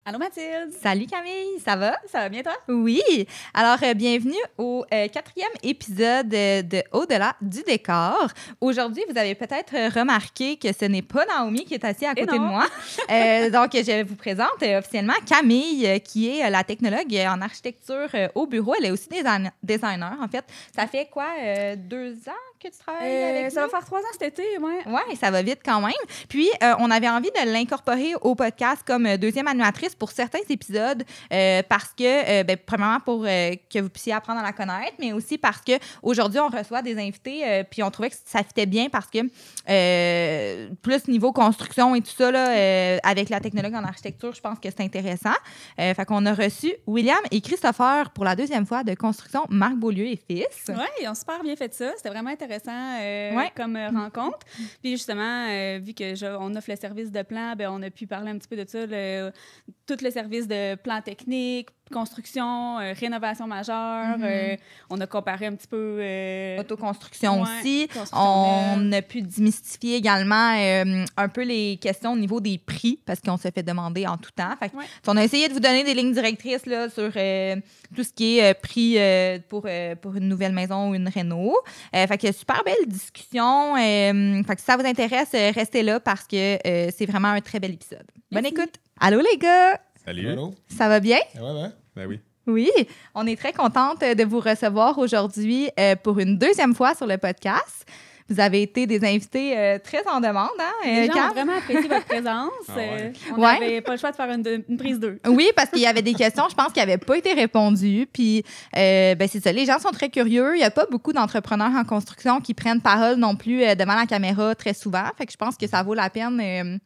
Allô Mathilde! Salut Camille, ça va? Ça va bien toi? Oui! Alors, bienvenue au quatrième épisode de Au-delà du décor. Aujourd'hui, vous avez peut-être remarqué que ce n'est pas Naomi qui est assise à côté de moi. Donc, je vous présente officiellement Camille, qui est la technologue en architecture au bureau. Elle est aussi designer, en fait. Ça fait quoi, 2 ans que tu travailles avec ça nous? va faire 3 ans cet été, ouais. Oui, ça va vite quand même. Puis, on avait envie de l'incorporer au podcast comme deuxième animatrice pour certains épisodes parce que, premièrement, pour que vous puissiez apprendre à la connaître, mais aussi parce qu'aujourd'hui, on reçoit des invités puis on trouvait que ça fitait bien parce que plus niveau construction et tout ça, là, avec la technologue en architecture, je pense que c'est intéressant. Fait qu'on a reçu William et Christopher pour la deuxième fois de Construction Marc Beaulieu et Fils. Oui, ils ont super bien fait ça. C'était vraiment intéressant comme rencontre. Puis justement, vu qu'on offre le service de plan, on a pu parler un petit peu de ça, tout le service de plan technique, construction, rénovation majeure. On a comparé un petit peu... autoconstruction aussi. On a pu démystifier également un peu les questions au niveau des prix parce qu'on se fait demander en tout temps. Fait que, on a essayé de vous donner des lignes directrices là, sur tout ce qui est prix pour une nouvelle maison ou une réno. Fait que super belle discussion. Fait que si ça vous intéresse, restez là parce que c'est vraiment un très bel épisode. Bonne écoute! Allô les gars! Salut! Allô? Ça va bien? Ouais. Ben oui. Oui, on est très contente de vous recevoir aujourd'hui pour une deuxième fois sur le podcast. Vous avez été des invités très en demande, hein? Les gens ont vraiment apprécié votre présence. On n'avait pas le choix de faire une prise 2. Oui, parce qu'il y avait des questions, je pense, qui n'avaient pas été répondues. Puis, c'est ça, les gens sont très curieux. Il n'y a pas beaucoup d'entrepreneurs en construction qui prennent parole non plus devant la caméra très souvent. Fait que je pense que ça vaut la peine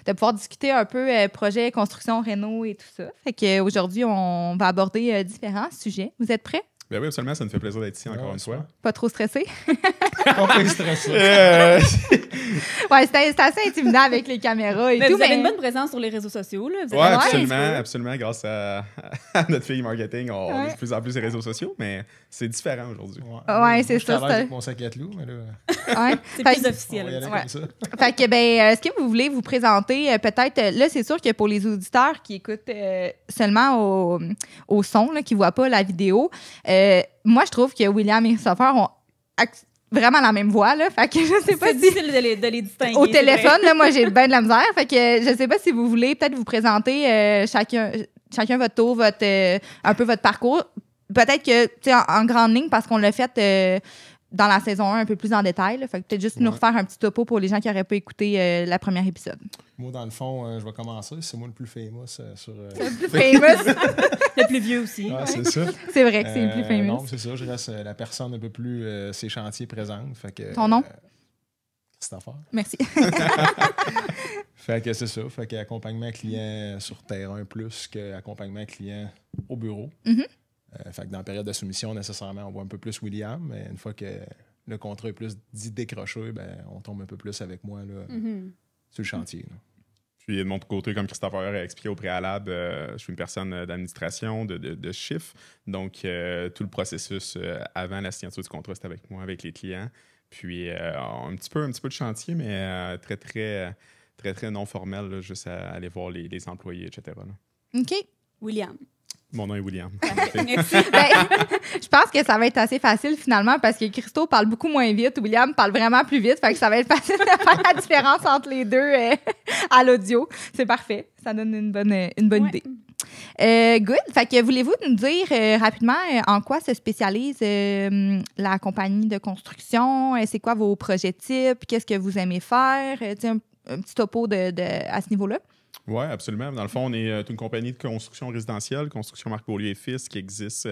de pouvoir discuter un peu projet, construction, réno et tout ça. Fait qu'aujourd'hui, on va aborder différents sujets. Vous êtes prêts? Ben oui, absolument, ça nous fait plaisir d'être ici encore une fois. Pas trop stressé? On peut stresser. Ouais, c'était assez intimidant avec les caméras et tout. Vous avez une bonne présence sur les réseaux sociaux. Là. Oui, absolument. Grâce à notre fille marketing, on est de plus en plus les réseaux sociaux, mais c'est différent aujourd'hui. Ouais, c'est ça. Je travaille avec mon sac à loup, mais là... C'est plus officiel. On va y aller comme ça. Fait que, est-ce que vous voulez vous présenter peut-être... Là, c'est sûr que pour les auditeurs qui écoutent seulement au son, là, qui ne voient pas la vidéo, moi, je trouve que William et Christopher ont vraiment la même voix, là. Fait que je sais pas si... C'est difficile de les distinguer. Au téléphone, là, moi, j'ai bien de la misère. Fait que je sais pas si vous voulez peut-être vous présenter chacun votre tour, un peu votre parcours. Peut-être que, tu sais, en grande ligne, parce qu'on l'a fait dans la saison 1 un peu plus en détail. Là. Fait que peut-être juste nous refaire un petit topo pour les gens qui n'auraient pas écouté le premier épisode. Moi, dans le fond, je vais commencer. C'est moi le plus famous sur... Le plus famous. Le plus vieux aussi. Ah, c'est ça. C'est vrai que c'est le plus famous. Non, c'est ça. Je reste la personne un peu plus ces chantiers présente. Fait que, ton nom? Christopher. Merci. Fait que c'est ça. Fait qu'accompagnement client sur terrain plus qu'accompagnement client au bureau. Fait que dans la période de soumission, nécessairement, on voit un peu plus William, mais une fois que le contrat est plus dit décroché, on tombe un peu plus avec moi là, sur le chantier. Là. Puis de mon côté, comme Christopher a expliqué au préalable, je suis une personne d'administration, de chiffres. Donc, tout le processus avant la signature du contrat, c'est avec moi, avec les clients. Puis, un petit peu de chantier, mais très non formel, là, juste à aller voir les employés, etc. Là. OK. William. Mon nom est William. Merci. Je pense que ça va être assez facile finalement parce que Christo parle beaucoup moins vite, William parle vraiment plus vite, fait que ça va être facile de faire la différence entre les deux à l'audio. C'est parfait, ça donne une bonne idée. Good. Fait que voulez-vous nous dire rapidement en quoi se spécialise la compagnie de construction? C'est quoi vos projets types? Qu'est-ce que vous aimez faire? Un petit topo à ce niveau-là? Oui, absolument. Dans le fond, on est une compagnie de construction résidentielle, Construction Marc Beaulieu et Fils, qui existe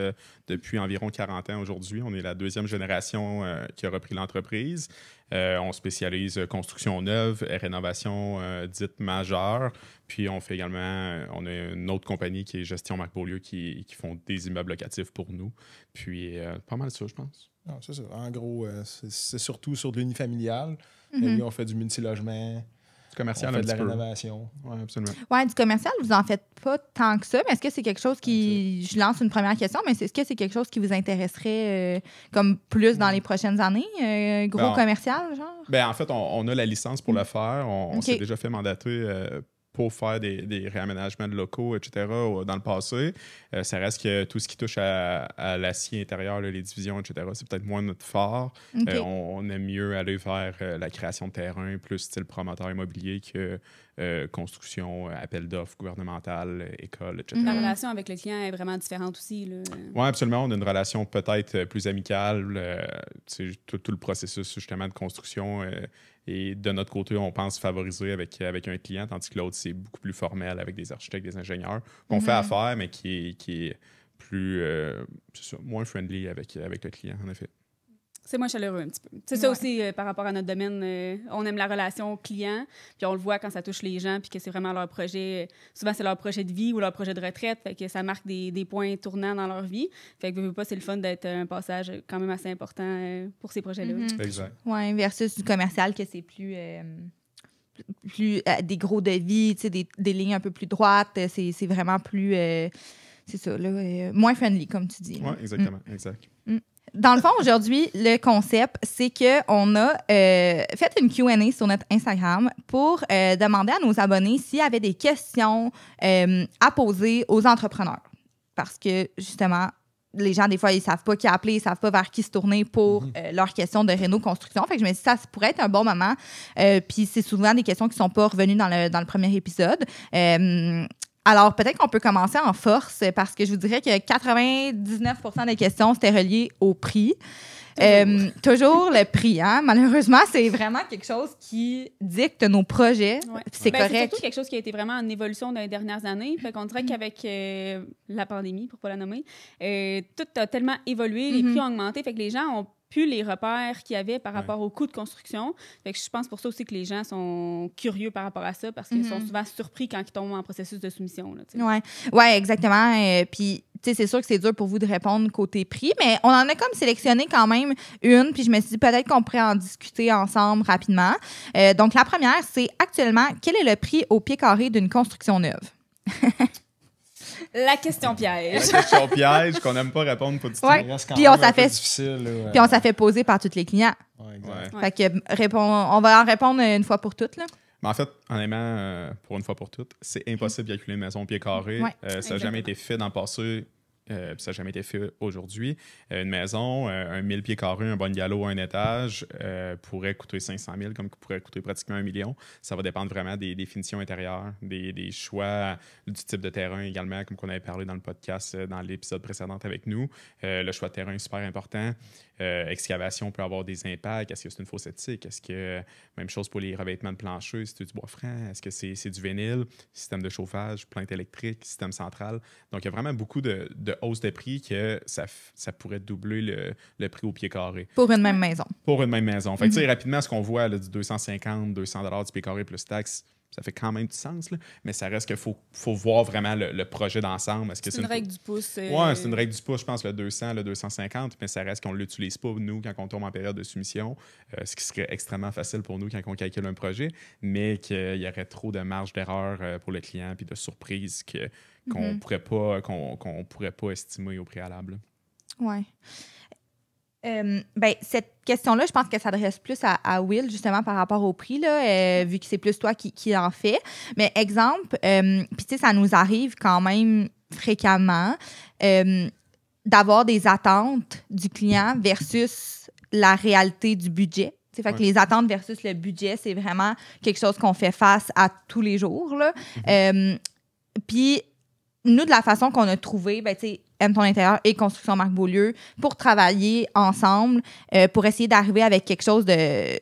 depuis environ 40 ans aujourd'hui. On est la deuxième génération qui a repris l'entreprise. On spécialise construction neuve, rénovation dite majeure. Puis on fait également, on a une autre compagnie qui est Gestion Marc Beaulieu qui font des immeubles locatifs pour nous. Puis pas mal ça, je pense. Non, c'est ça. En gros, c'est surtout sur de l'unifamilial. Oui, on fait du multilogement. Commercial, on fait de la peu. rénovation. Oui, absolument. Oui, du commercial, vous en faites pas tant que ça, mais est-ce que c'est quelque chose qui... Je lance une première question, mais est-ce que c'est quelque chose qui vous intéresserait comme plus dans les prochaines années? Gros commercial, genre? En fait, on a la licence pour le faire. On s'est déjà fait mandater pour faire des réaménagements de locaux, etc., dans le passé. Ça reste que tout ce qui touche à l'acier intérieur, là, les divisions, etc., c'est peut-être moins notre fort. Okay. On aime mieux aller vers la création de terrain, plus style promoteur immobilier que construction, appel d'offres gouvernementales, école, etc. La relation avec le client est vraiment différente aussi. Oui, absolument. On a une relation peut-être plus amicale. Tout le processus justement de construction et de notre côté, on pense favoriser avec un client, tandis que l'autre, c'est beaucoup plus formel avec des architectes, des ingénieurs qu'on fait affaire, mais qui est plus moins friendly avec le client, en effet. C'est moins chaleureux un petit peu. C'est ça aussi par rapport à notre domaine. On aime la relation client, puis on le voit quand ça touche les gens, puis que c'est vraiment leur projet. Souvent, c'est leur projet de vie ou leur projet de retraite, fait que ça marque des points tournants dans leur vie. Fait que c'est le fun d'être un passage quand même assez important pour ces projets-là. Exact. Oui, versus du commercial, que c'est plus des gros devis, des lignes un peu plus droites. C'est vraiment plus... c'est ça, là, moins friendly, comme tu dis. Oui, exactement. Exact. Dans le fond, aujourd'hui, le concept, c'est qu'on a fait une Q&A sur notre Instagram pour demander à nos abonnés s'il y avait des questions à poser aux entrepreneurs. Parce que, justement, les gens, des fois, ils savent pas qui appeler, ils savent pas vers qui se tourner pour leurs questions de réno-construction. Fait que je me suis dit, ça pourrait être un bon moment. Puis c'est souvent des questions qui sont pas revenues dans le premier épisode. Alors, peut-être qu'on peut commencer en force parce que je vous dirais que 99% des questions, c'était relié au prix. Toujours le prix, hein? Malheureusement, c'est vraiment quelque chose qui dicte nos projets. Ouais. C'est correct. C'est surtout quelque chose qui a été vraiment en évolution dans les dernières années. Fait qu'on dirait qu'avec la pandémie, pour ne pas la nommer, tout a tellement évolué, les prix ont augmenté. Fait que les gens ont plus les repères qu'il y avait par rapport au coût de construction. Fait que je pense pour ça aussi que les gens sont curieux par rapport à ça parce qu'ils sont souvent surpris quand ils tombent en processus de soumission. Oui, exactement. Puis, c'est sûr que c'est dur pour vous de répondre côté prix, mais on en a comme sélectionné quand même une, puis je me suis dit peut-être qu'on pourrait en discuter ensemble rapidement. Donc, la première, c'est actuellement, quel est le prix au pied carré d'une construction neuve? La question piège. La question piège qu'on n'aime pas répondre pour du temps. Puis on s'en fait poser par tous les clients. Fait que on va en répondre une fois pour toutes, là. Mais en fait, honnêtement, pour une fois pour toutes, c'est impossible de calculer une maison au pied carré. Ça n'a jamais été fait dans le passé. Ça n'a jamais été fait aujourd'hui. Une maison, un 1000 pieds carrés, un bungalow, un étage, pourrait coûter 500 000 comme pourrait coûter pratiquement 1 million. Ça va dépendre vraiment des finitions intérieures, des choix, du type de terrain également, comme on avait parlé dans le podcast, dans l'épisode précédent avec nous. Le choix de terrain est super important. Excavation peut avoir des impacts. Est-ce que c'est une fosse septique? Est-ce que, même chose pour les revêtements de plancher, c'est du bois franc? Est-ce que c'est du vinyle? Système de chauffage, plainte électrique, système central. Donc, il y a vraiment beaucoup de hausse de prix que ça pourrait doubler le prix au pied carré. Pour une même maison. Pour une même maison. Fait que, rapidement, ce qu'on voit, là, du 250, 200 $ du pied carré plus taxes, ça fait quand même du sens, là. Mais ça reste qu'il faut voir vraiment le projet d'ensemble. Est-ce que c'est une règle du pouce. Oui, c'est une règle du pouce, je pense, le 200, le 250, mais ça reste qu'on ne l'utilise pas, nous, quand on tombe en période de soumission, ce qui serait extrêmement facile pour nous quand on calcule un projet, mais qu'il y aurait trop de marge d'erreur pour le client puis de surprise qu'on ne pourrait pas estimer au préalable. Oui. Cette question-là, je pense qu'elle s'adresse plus à Will, justement, par rapport au prix, là, vu que c'est plus toi qui en fais. Mais exemple, puis tu sais, ça nous arrive quand même fréquemment d'avoir des attentes du client versus la réalité du budget. Fait que les attentes versus le budget, c'est vraiment quelque chose qu'on fait face à tous les jours, là. Puis, nous, de la façon qu'on a trouvé, Aime ton intérieur et Construction Marc Beaulieu, pour travailler ensemble, pour essayer d'arriver avec quelque chose de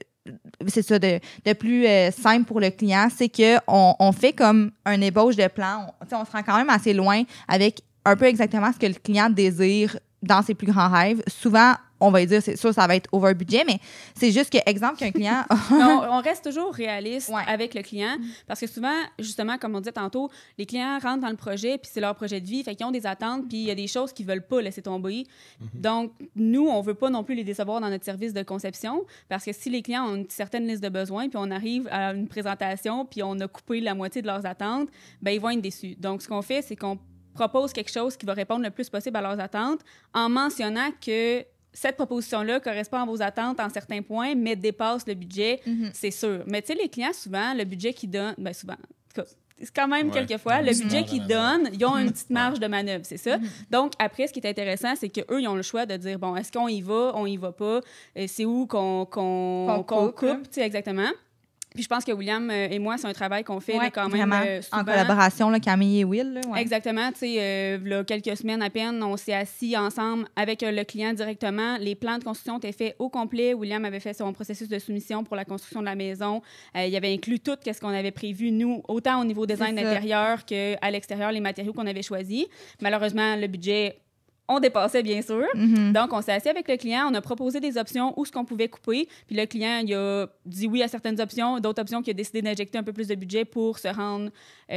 plus simple pour le client, c'est qu'on fait comme un ébauche de plan. On se rend quand même assez loin avec un peu exactement ce que le client désire dans ses plus grands rêves. Souvent, on va dire, c'est sûr, ça va être over budget, mais c'est juste que, exemple, qu'un client... on reste toujours réaliste avec le client parce que souvent, justement, comme on disait tantôt, les clients rentrent dans le projet puis c'est leur projet de vie, fait qu'ils ont des attentes puis il y a des choses qu'ils veulent pas laisser tomber. Donc, nous, on veut pas non plus les décevoir dans notre service de conception parce que si les clients ont une certaine liste de besoins puis on arrive à une présentation puis on a coupé la moitié de leurs attentes, ils vont être déçus. Donc, ce qu'on fait, c'est qu'on propose quelque chose qui va répondre le plus possible à leurs attentes en mentionnant que cette proposition-là correspond à vos attentes en certains points, mais dépasse le budget, c'est sûr. Mais tu sais, les clients, souvent, le budget qu'ils donnent, souvent, c'est quand même quelquefois. Le budget qu'ils donnent, ils ont une petite marge de manœuvre, c'est ça. Donc, après, ce qui est intéressant, c'est qu'eux, ils ont le choix de dire, bon, est-ce qu'on y va, on y va pas, c'est où qu'on coupe, tu sais, exactement. Puis je pense que William et moi, c'est un travail qu'on fait là, quand même souvent. En collaboration, là, Camille et Will. Là, Exactement. Tu sais, là, quelques semaines à peine, on s'est assis ensemble avec le client directement. Les plans de construction étaient faits au complet. William avait fait son processus de soumission pour la construction de la maison. Il avait inclus tout ce qu'on avait prévu, nous, autant au niveau design intérieur qu'à l'extérieur, les matériaux qu'on avait choisis. Malheureusement, le budget... on dépassait, bien sûr. Donc, on s'est assis avec le client, on a proposé des options où ce qu'on pouvait couper. Puis le client, il a dit oui à certaines options, d'autres options qu'il a décidé d'injecter un peu plus de budget pour se rendre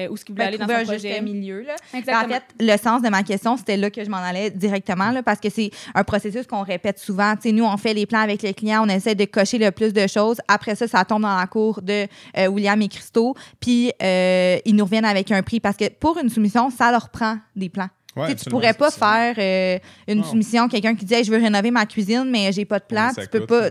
où ce qu'il voulait aller dans son projet. Juste milieu, là. Exactement. En fait, le sens de ma question, c'était là que je m'en allais directement, là, parce que c'est un processus qu'on répète souvent. T'sais, nous, on fait les plans avec les clients, on essaie de cocher le plus de choses. Après ça, ça tombe dans la cour de William et Christo. Puis, ils nous reviennent avec un prix parce que pour une soumission, ça leur prend des plans. Ouais, tu pourrais pas faire une soumission, quelqu'un qui dit hey, je veux rénover ma cuisine, mais j'ai pas de plan. Tu peux pas.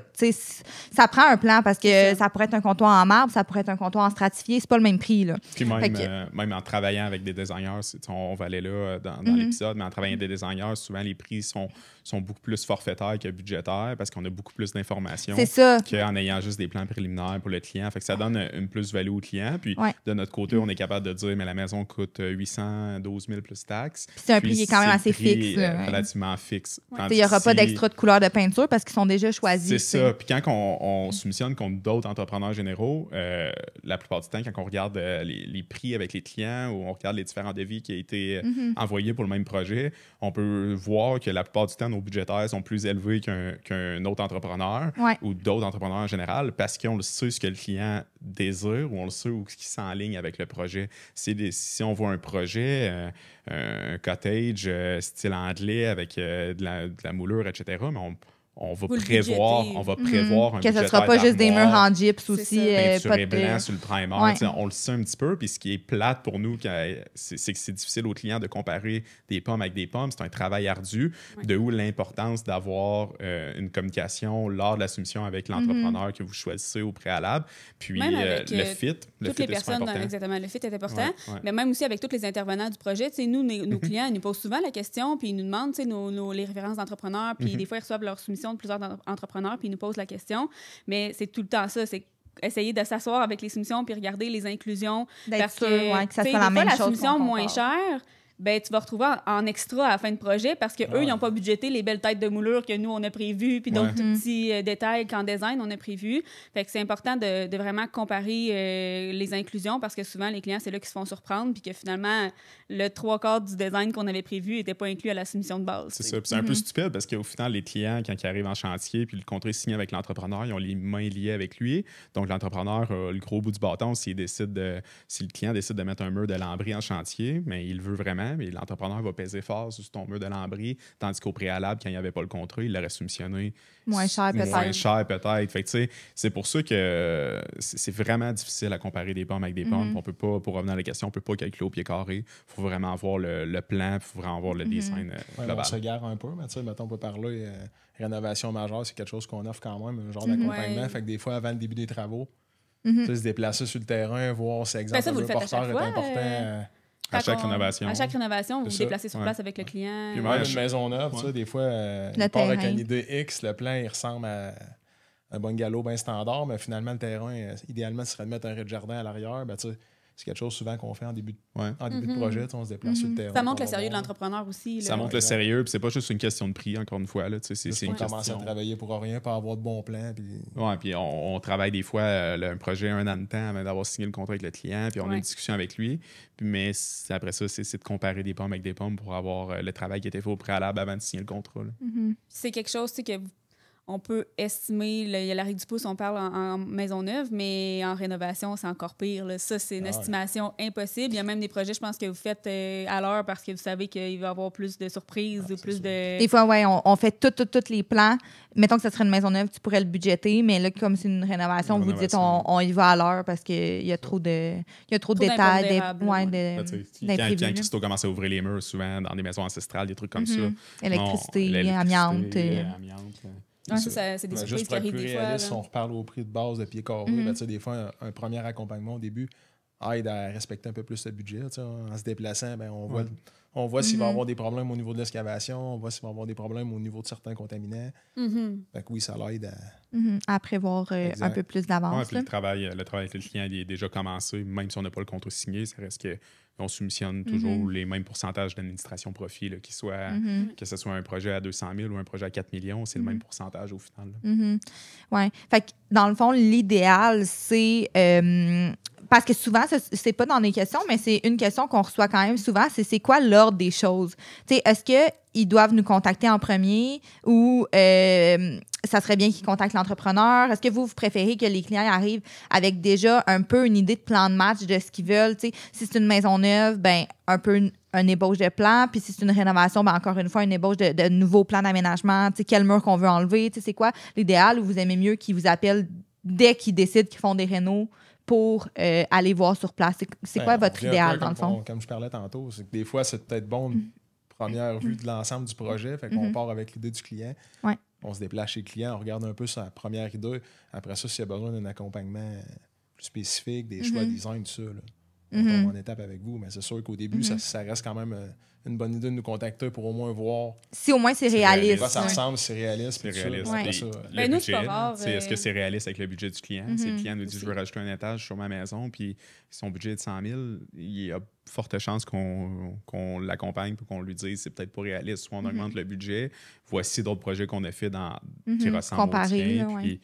Ça prend un plan parce que ça pourrait être un comptoir en marbre, ça pourrait être un comptoir en stratifié, c'est pas le même prix. Là. Puis même en travaillant avec des designers, on va aller là dans l'épisode, mais en travaillant avec des designers, souvent les prix sont beaucoup plus forfaitaires que budgétaires parce qu'on a beaucoup plus d'informations qu'en ayant juste des plans préliminaires pour le client. Fait que ça donne une plus-value au client. Puis de notre côté, on est capable de dire mais la maison coûte 812 000 plus taxes. C'est un prix qui est quand même assez fixe. Relativement fixe. Il n'y aura pas d'extra de couleur de peinture parce qu'ils sont déjà choisis. C'est ça. Puis quand on soumissionne contre d'autres entrepreneurs généraux, la plupart du temps, quand on regarde les prix avec les clients ou on regarde les différents devis qui ont été envoyés pour le même projet, on peut voir que la plupart du temps, nos budgétaires sont plus élevés qu'un autre entrepreneur ou d'autres entrepreneurs en général parce qu'on le sait ce que le client désire ou on le sait où ce qui s'enligne avec le projet. Si on voit un projet, un cottage style anglais avec de la moulure, etc., mais on va prévoir un budget. Que ce ne sera pas juste des murs en gyps aussi. Peinturé blanc sur le primer. On le sait un petit peu. Puis ce qui est plate pour nous, c'est que c'est difficile aux clients de comparer des pommes avec des pommes. C'est un travail ardu. De où l'importance d'avoir une communication lors de la soumission avec l'entrepreneur que vous choisissez au préalable. Puis le fit. Toutes les personnes, exactement. Le fit est important. Mais même aussi avec tous les intervenants du projet. Nous, nos clients, ils nous posent souvent la question. Puis ils nous demandent les références d'entrepreneurs. Puis des fois, ils reçoivent leur soumission de plusieurs entrepreneurs, puis ils nous posent la question. Mais c'est tout le temps ça, c'est essayer de s'asseoir avec les soumissions puis regarder les inclusions. Parce que ça soit la même chose. La soumission moins chère, ben, tu vas retrouver en extra à la fin de projet parce qu'eux, ils n'ont pas budgété les belles têtes de moulure que nous, on a prévues, puis d'autres petits détails qu'en design, on a prévus. Fait que c'est important de vraiment comparer les inclusions parce que souvent, les clients, c'est là qu'ils se font surprendre puis que finalement, le 3/4 du design qu'on avait prévu n'était pas inclus à la soumission de base. C'est ça. Puis c'est un peu stupide parce qu'au final, les clients, quand ils arrivent en chantier puis le contrat est signé avec l'entrepreneur, ils ont les mains liées avec lui. Donc, l'entrepreneur a le gros bout du bâton si le client décide de mettre un mur de lambris en chantier, mais il veut vraiment. Mais l'entrepreneur va peser fort sur ton mur de lambris, tandis qu'au préalable, quand il n'y avait pas le contrat, il l'aurait soumissionné moins cher peut-être. Fait que, c'est pour ça que c'est vraiment difficile à comparer des pommes avec des pommes. On peut pas, pour revenir à la question, on ne peut pas calculer au pied carré. Il faut vraiment avoir le plan, il faut vraiment avoir le design global. On se gare un peu, mais tu sais, mettons, on peut parler rénovation majeure, c'est quelque chose qu'on offre quand même, un genre d'accompagnement. Fait que des fois, avant le début des travaux, se déplacer sur le terrain, voir si, exemple, le porteur est important. À chaque rénovation. À chaque rénovation, vous vous déplacez sur place avec le client. Puis même une maison neuve, des fois, on part avec une idée X, le plan, il ressemble à un bungalow bien standard, mais finalement, le terrain, idéalement, ce serait de mettre un rez-de-jardin à l'arrière. Ben, c'est quelque chose souvent qu'on fait en début de projet. On se déplace sur le terrain. Ça montre le sérieux de l'entrepreneur aussi. Ça montre le sérieux, puis c'est pas juste une question de prix, encore une fois. Là, on commence à travailler pour rien, pas avoir de bons plans. Puis on travaille des fois un projet 1 an de temps avant d'avoir signé le contrat avec le client, puis on a une discussion avec lui. Mais après ça, c'est de comparer des pommes avec des pommes pour avoir le travail qui était fait au préalable avant de signer le contrat. C'est quelque chose que on peut estimer, il y a la règle du pouce, on parle en maison neuve, mais en rénovation, c'est encore pire. Là. Ça, c'est une estimation impossible. Il y a même des projets, je pense, que vous faites à l'heure parce que vous savez qu'il va y avoir plus de surprises ou plus de... Des fois, on fait tous les plans. Mettons que ce serait une maison neuve, tu pourrais le budgéter, mais là, comme c'est une rénovation, vous dites on y va à l'heure parce qu'il y a trop de détails, quand Christo commence à ouvrir les murs, souvent dans des maisons ancestrales, des trucs comme ça. Électricité, amiante. C'est des surprises qui arrivent des fois. Si on reparle au prix de base de pied carré, des fois, un premier accompagnement au début, aide à respecter un peu plus le budget. En se déplaçant, ben, on voit s'il va y avoir des problèmes au niveau de l'excavation, on voit s'il va y avoir des problèmes au niveau de certains contaminants. Fait que oui, ça l'aide à prévoir un peu plus d'avance. Puis le travail avec le client il est déjà commencé, même si on n'a pas le contrat signé, ça reste qu'on soumissionne toujours les mêmes pourcentages d'administration profit, là, que ce soit un projet à 200 000 ou un projet à 4 millions, c'est le même pourcentage au final. Oui. Fait que dans le fond, l'idéal, c'est... parce que souvent, c'est pas dans les questions, mais c'est une question qu'on reçoit quand même souvent, c'est quoi l'ordre des choses? T'sais, est-ce qu'ils doivent nous contacter en premier ou ça serait bien qu'ils contactent l'entrepreneur? Est-ce que vous préférez que les clients arrivent avec déjà un peu une idée de plan de match de ce qu'ils veulent? T'sais, si c'est une maison neuve, ben un peu un ébauche de plan, puis si c'est une rénovation, ben encore une fois, une ébauche de nouveaux plans d'aménagement, quel mur qu'on veut enlever, c'est quoi l'idéal, ou vous aimez mieux qu'ils vous appellent dès qu'ils décident qu'ils font des rénos pour aller voir sur place? C'est quoi votre idéal, dans le fond? Comme je parlais tantôt, c'est que des fois, c'est peut-être bon une première vue de l'ensemble du projet. Fait qu'on part avec l'idée du client. Ouais. On se déplace chez le client, on regarde un peu sa première idée. Après ça, s'il y a besoin d'un accompagnement plus spécifique, des choix de design, tout ça, là, on tombe en étape avec vous. Mais c'est sûr qu'au début, ça reste quand même une bonne idée de nous contacter pour au moins voir si au moins c'est réaliste. Ça ressemble, c'est réaliste. C'est réaliste. Le budget, est-ce que c'est réaliste avec le budget du client? Si le client nous dit « je veux rajouter un étage sur ma maison », puis son budget est de 100 000, il y a forte chance qu'on l'accompagne pour qu'on lui dise « c'est peut-être pas réaliste », soit on augmente le budget. Voici d'autres projets qu'on a fait qui ressemblent au tien. Puis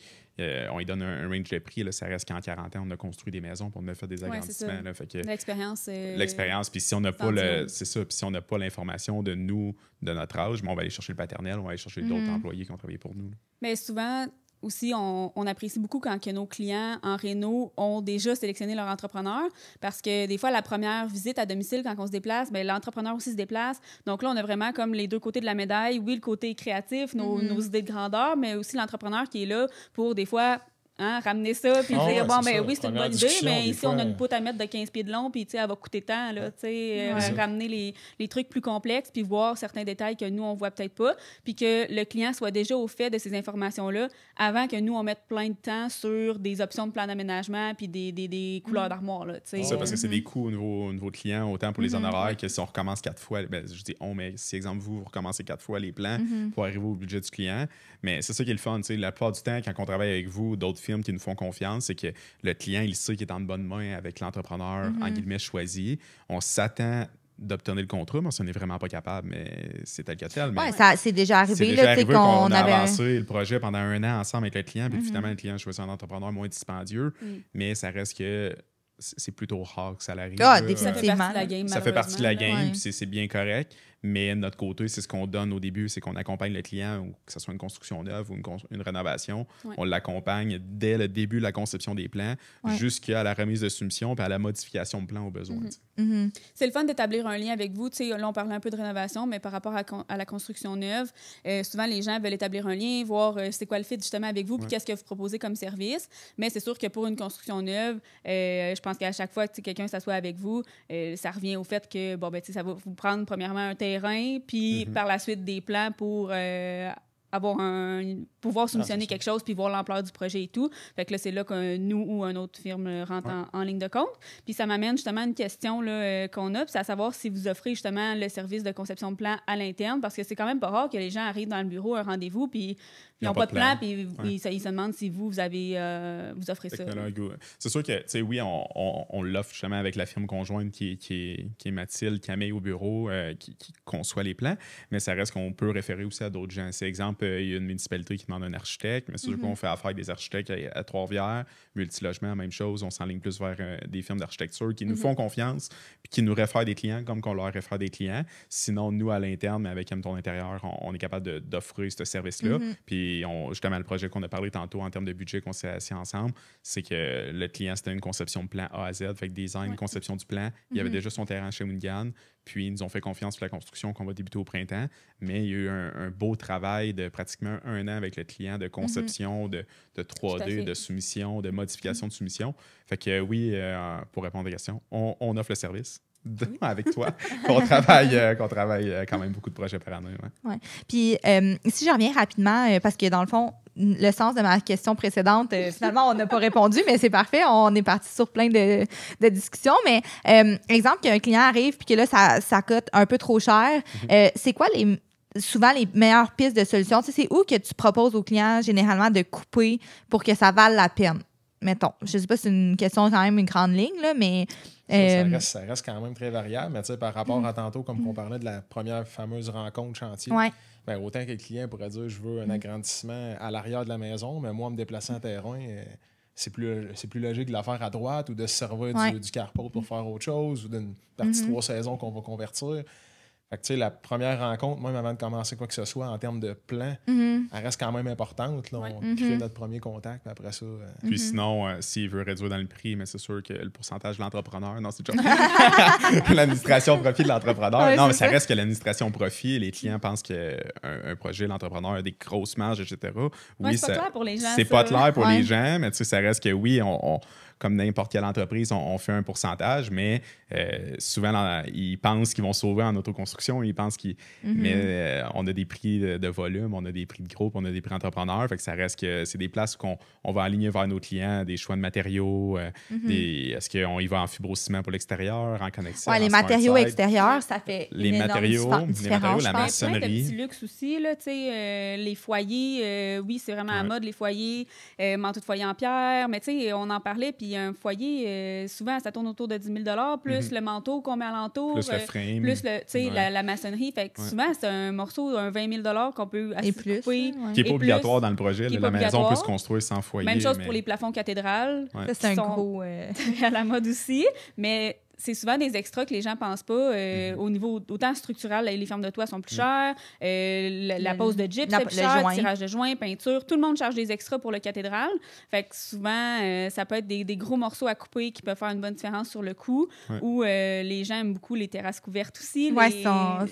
on lui donne un range de prix. Là, ça reste qu'en 40 ans, on a construit des maisons, puis on a fait des agrandissements. Là, fait que l'expérience. Puis si on n'a pas si on n'a pas l'information de nous, de notre âge, on va aller chercher le paternel, on va aller chercher d'autres employés qui ont travaillé pour nous. Mais souvent aussi, on apprécie beaucoup quand que nos clients en réno ont déjà sélectionné leur entrepreneur, parce que des fois, la première visite à domicile, quand on se déplace, bien, l'entrepreneur aussi se déplace. Donc là, on a vraiment comme les deux côtés de la médaille. Oui, le côté créatif, nos idées de grandeur, mais aussi l'entrepreneur qui est là pour des fois ramener ça, puis dire, oui, c'est une bonne idée, mais ici, on a une poutre à mettre de 15 pieds de long, puis elle va coûter tant, là, ramener les trucs plus complexes, puis voir certains détails que nous, on voit peut-être pas, puis que le client soit déjà au fait de ces informations-là avant que nous, on mette plein de temps sur des options de plan d'aménagement, puis des couleurs d'armoire, là, c'est ça, parce que c'est des coûts au niveau client, autant pour les honoraires que si on recommence 4 fois, je dis mais si, exemple, vous recommencez 4 fois les plans pour arriver au budget du client, mais c'est ça qui est le fun, la plupart du temps, quand on travaille avec vous, d'autres firmes qui nous font confiance, c'est que le client, il sait qu'il est en bonne main avec l'entrepreneur, en guillemets, choisi. On s'attend d'obtenir le contrat, mais on n'est vraiment pas capable, mais c'est tel que tel. Oui, ça c'est déjà arrivé. C'est déjà arrivé qu'on a avancé le projet pendant 1 an ensemble avec le client, puis finalement, le client choisit un entrepreneur moins dispendieux, mais ça reste que c'est plutôt rare que ça arrive. Définitivement. Ça fait partie de la game, puis c'est bien correct. Mais de notre côté, c'est ce qu'on donne au début, c'est qu'on accompagne le client, ou que ce soit une construction neuve ou une rénovation. On l'accompagne dès le début de la conception des plans jusqu'à la remise de soumission puis à la modification de plan aux besoins. C'est le fun d'établir un lien avec vous. Là, on parlait un peu de rénovation, mais par rapport à la construction neuve, souvent, les gens veulent établir un lien, voir c'est quoi le fit justement avec vous, puis qu'est-ce que vous proposez comme service. Mais c'est sûr que pour une construction neuve, je pense qu'à chaque fois que quelqu'un s'assoit avec vous, ça revient au fait que ça va vous prendre premièrement un terrain, puis par la suite des plans pour pouvoir soumissionner quelque chose puis voir l'ampleur du projet et tout. Fait que là, c'est là que nous ou une autre firme rentre en ligne de compte. Puis ça m'amène justement à une question là, qu'on a, puis c'est à savoir si vous offrez justement le service de conception de plan à l'interne, parce que c'est quand même pas rare que les gens arrivent dans le bureau à un rendez-vous puis ils n'ont pas de plan, puis ils se demandent si vous offrez ça. C'est sûr que, oui, on l'offre justement avec la firme conjointe qui est Mathilde Camille au bureau, qui conçoit les plans, mais ça reste qu'on peut référer aussi à d'autres gens. C'est exemple, il y a une municipalité qui demande un architecte, mais c'est sûr qu'on fait affaire avec des architectes à Trois-Rivières, multilogement, même chose, on s'enligne plus vers des firmes d'architecture qui nous font confiance, puis qui nous réfèrent des clients comme qu'on leur réfère des clients. Sinon, nous, à l'interne, mais avec Ton Intérieur, on est capable d'offrir ce service-là. Puis justement, le projet qu'on a parlé tantôt en termes de budget qu'on s'est assis ensemble, c'est que le client, c'était une conception de plan A à Z, fait que design, conception du plan. Il y avait déjà son terrain chez Shawinigan, puis ils nous ont fait confiance pour la construction qu'on va débuter au printemps. Mais il y a eu un beau travail de pratiquement 1 an avec le client de conception, de 3D, de soumission, de modification de soumission. Fait que oui, pour répondre à la question, on offre le service. Avec toi, qu'on travaille quand même beaucoup de projets par année. Puis, si je reviens rapidement, parce que dans le fond, le sens de ma question précédente. Finalement, on n'a pas répondu, mais c'est parfait. On est parti sur plein de discussions. Mais exemple, qu'un client arrive puis que là, ça coûte un peu trop cher. C'est quoi souvent les meilleures pistes de solutions? Tu sais, c'est où que tu proposes aux clients généralement de couper pour que ça vale la peine? Mettons. Je sais pas si c'est une question quand même une grande ligne, là, mais... Ça reste quand même très variable, mais tu sais, par rapport à tantôt, comme on parlait de la première fameuse rencontre chantier, ben, autant que le client pourrait dire « je veux un agrandissement à l'arrière de la maison », mais moi, en me déplaçant en terrain, c'est plus logique de la faire à droite ou de se servir du carport pour faire autre chose ou d'une partie 3 saisons qu'on va convertir. Fait que, tu sais, la première rencontre, même avant de commencer quoi que ce soit en termes de plan, elle reste quand même importante. Là. On crée notre premier contact, puis après ça... Puis sinon, s'il veut réduire dans le prix, mais c'est sûr que le pourcentage de l'entrepreneur... Non, c'est déjà... L'administration profit de l'entrepreneur. Ouais, non, mais ça reste que l'administration profit. Les clients pensent qu'un projet, l'entrepreneur a des grosses marges, etc. Oui, c'est pas clair pour les gens. C'est pas clair pour les gens, mais tu sais, ça reste que oui, comme n'importe quelle entreprise, on fait un pourcentage, mais souvent, ils pensent qu'ils vont sauver en autoconstruction. Ils pensent mais on a des prix de volume, on a des prix de groupe, on a des prix entrepreneurs. Fait que ça reste que c'est des places où on va aligner vers nos clients des choix de matériaux. Est-ce qu'on y va en fibrociment pour l'extérieur, en connexion? Oui, les matériaux extérieurs, ça fait les matériaux, la maçonnerie. Il y a petit luxe aussi, là, les foyers. Oui, c'est vraiment à la mode, les foyers, manteau de foyer en pierre. Mais on en parlait, puis un foyer, souvent, ça tourne autour de 10 000 plus le manteau qu'on met alentour. Plus le frame. Plus la maçonnerie. Fait que souvent, c'est un morceau, un 20 000 qu'on peut couper. Qui n'est pas obligatoire dans le projet. La maison peut se construire sans foyer. Même chose pour les plafonds cathédrales. Ça, c'est un gros... à la mode aussi. Mais c'est souvent des extras que les gens pensent pas. Au niveau autant structural, les fermes de toit sont plus chères, la pose de gyps c'est plus cher, le tirage de joints, peinture. Tout le monde charge des extras pour le cathédrale. Fait que souvent, ça peut être des gros morceaux à couper qui peuvent faire une bonne différence sur le coût. Ou les gens aiment beaucoup les terrasses couvertes aussi.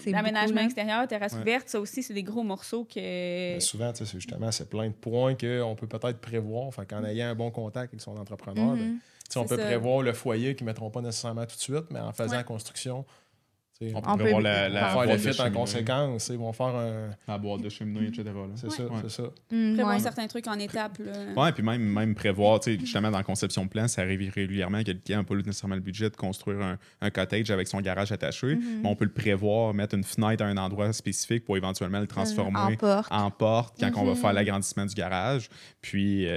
L'aménagement extérieur, terrasse couverte, ça aussi, c'est des gros morceaux que... Mais souvent, c'est justement, c'est plein de points qu'on peut peut-être prévoir. Fait qu'en ayant un bon contact avec son entrepreneur, on peut prévoir le foyer qu'ils ne mettront pas nécessairement tout de suite, mais en faisant la construction, on peut prévoir faire le fit en conséquence. Ils vont faire la boîte de cheminée, etc. C'est ça. Prévoir certains trucs en étapes. Oui, puis même prévoir, justement, dans la conception de plan, ça arrive régulièrement que le client n'a pas nécessairement le budget de construire un cottage avec son garage attaché, mais on peut le prévoir, mettre une fenêtre à un endroit spécifique pour éventuellement le transformer en porte quand on va faire l'agrandissement du garage. Puis,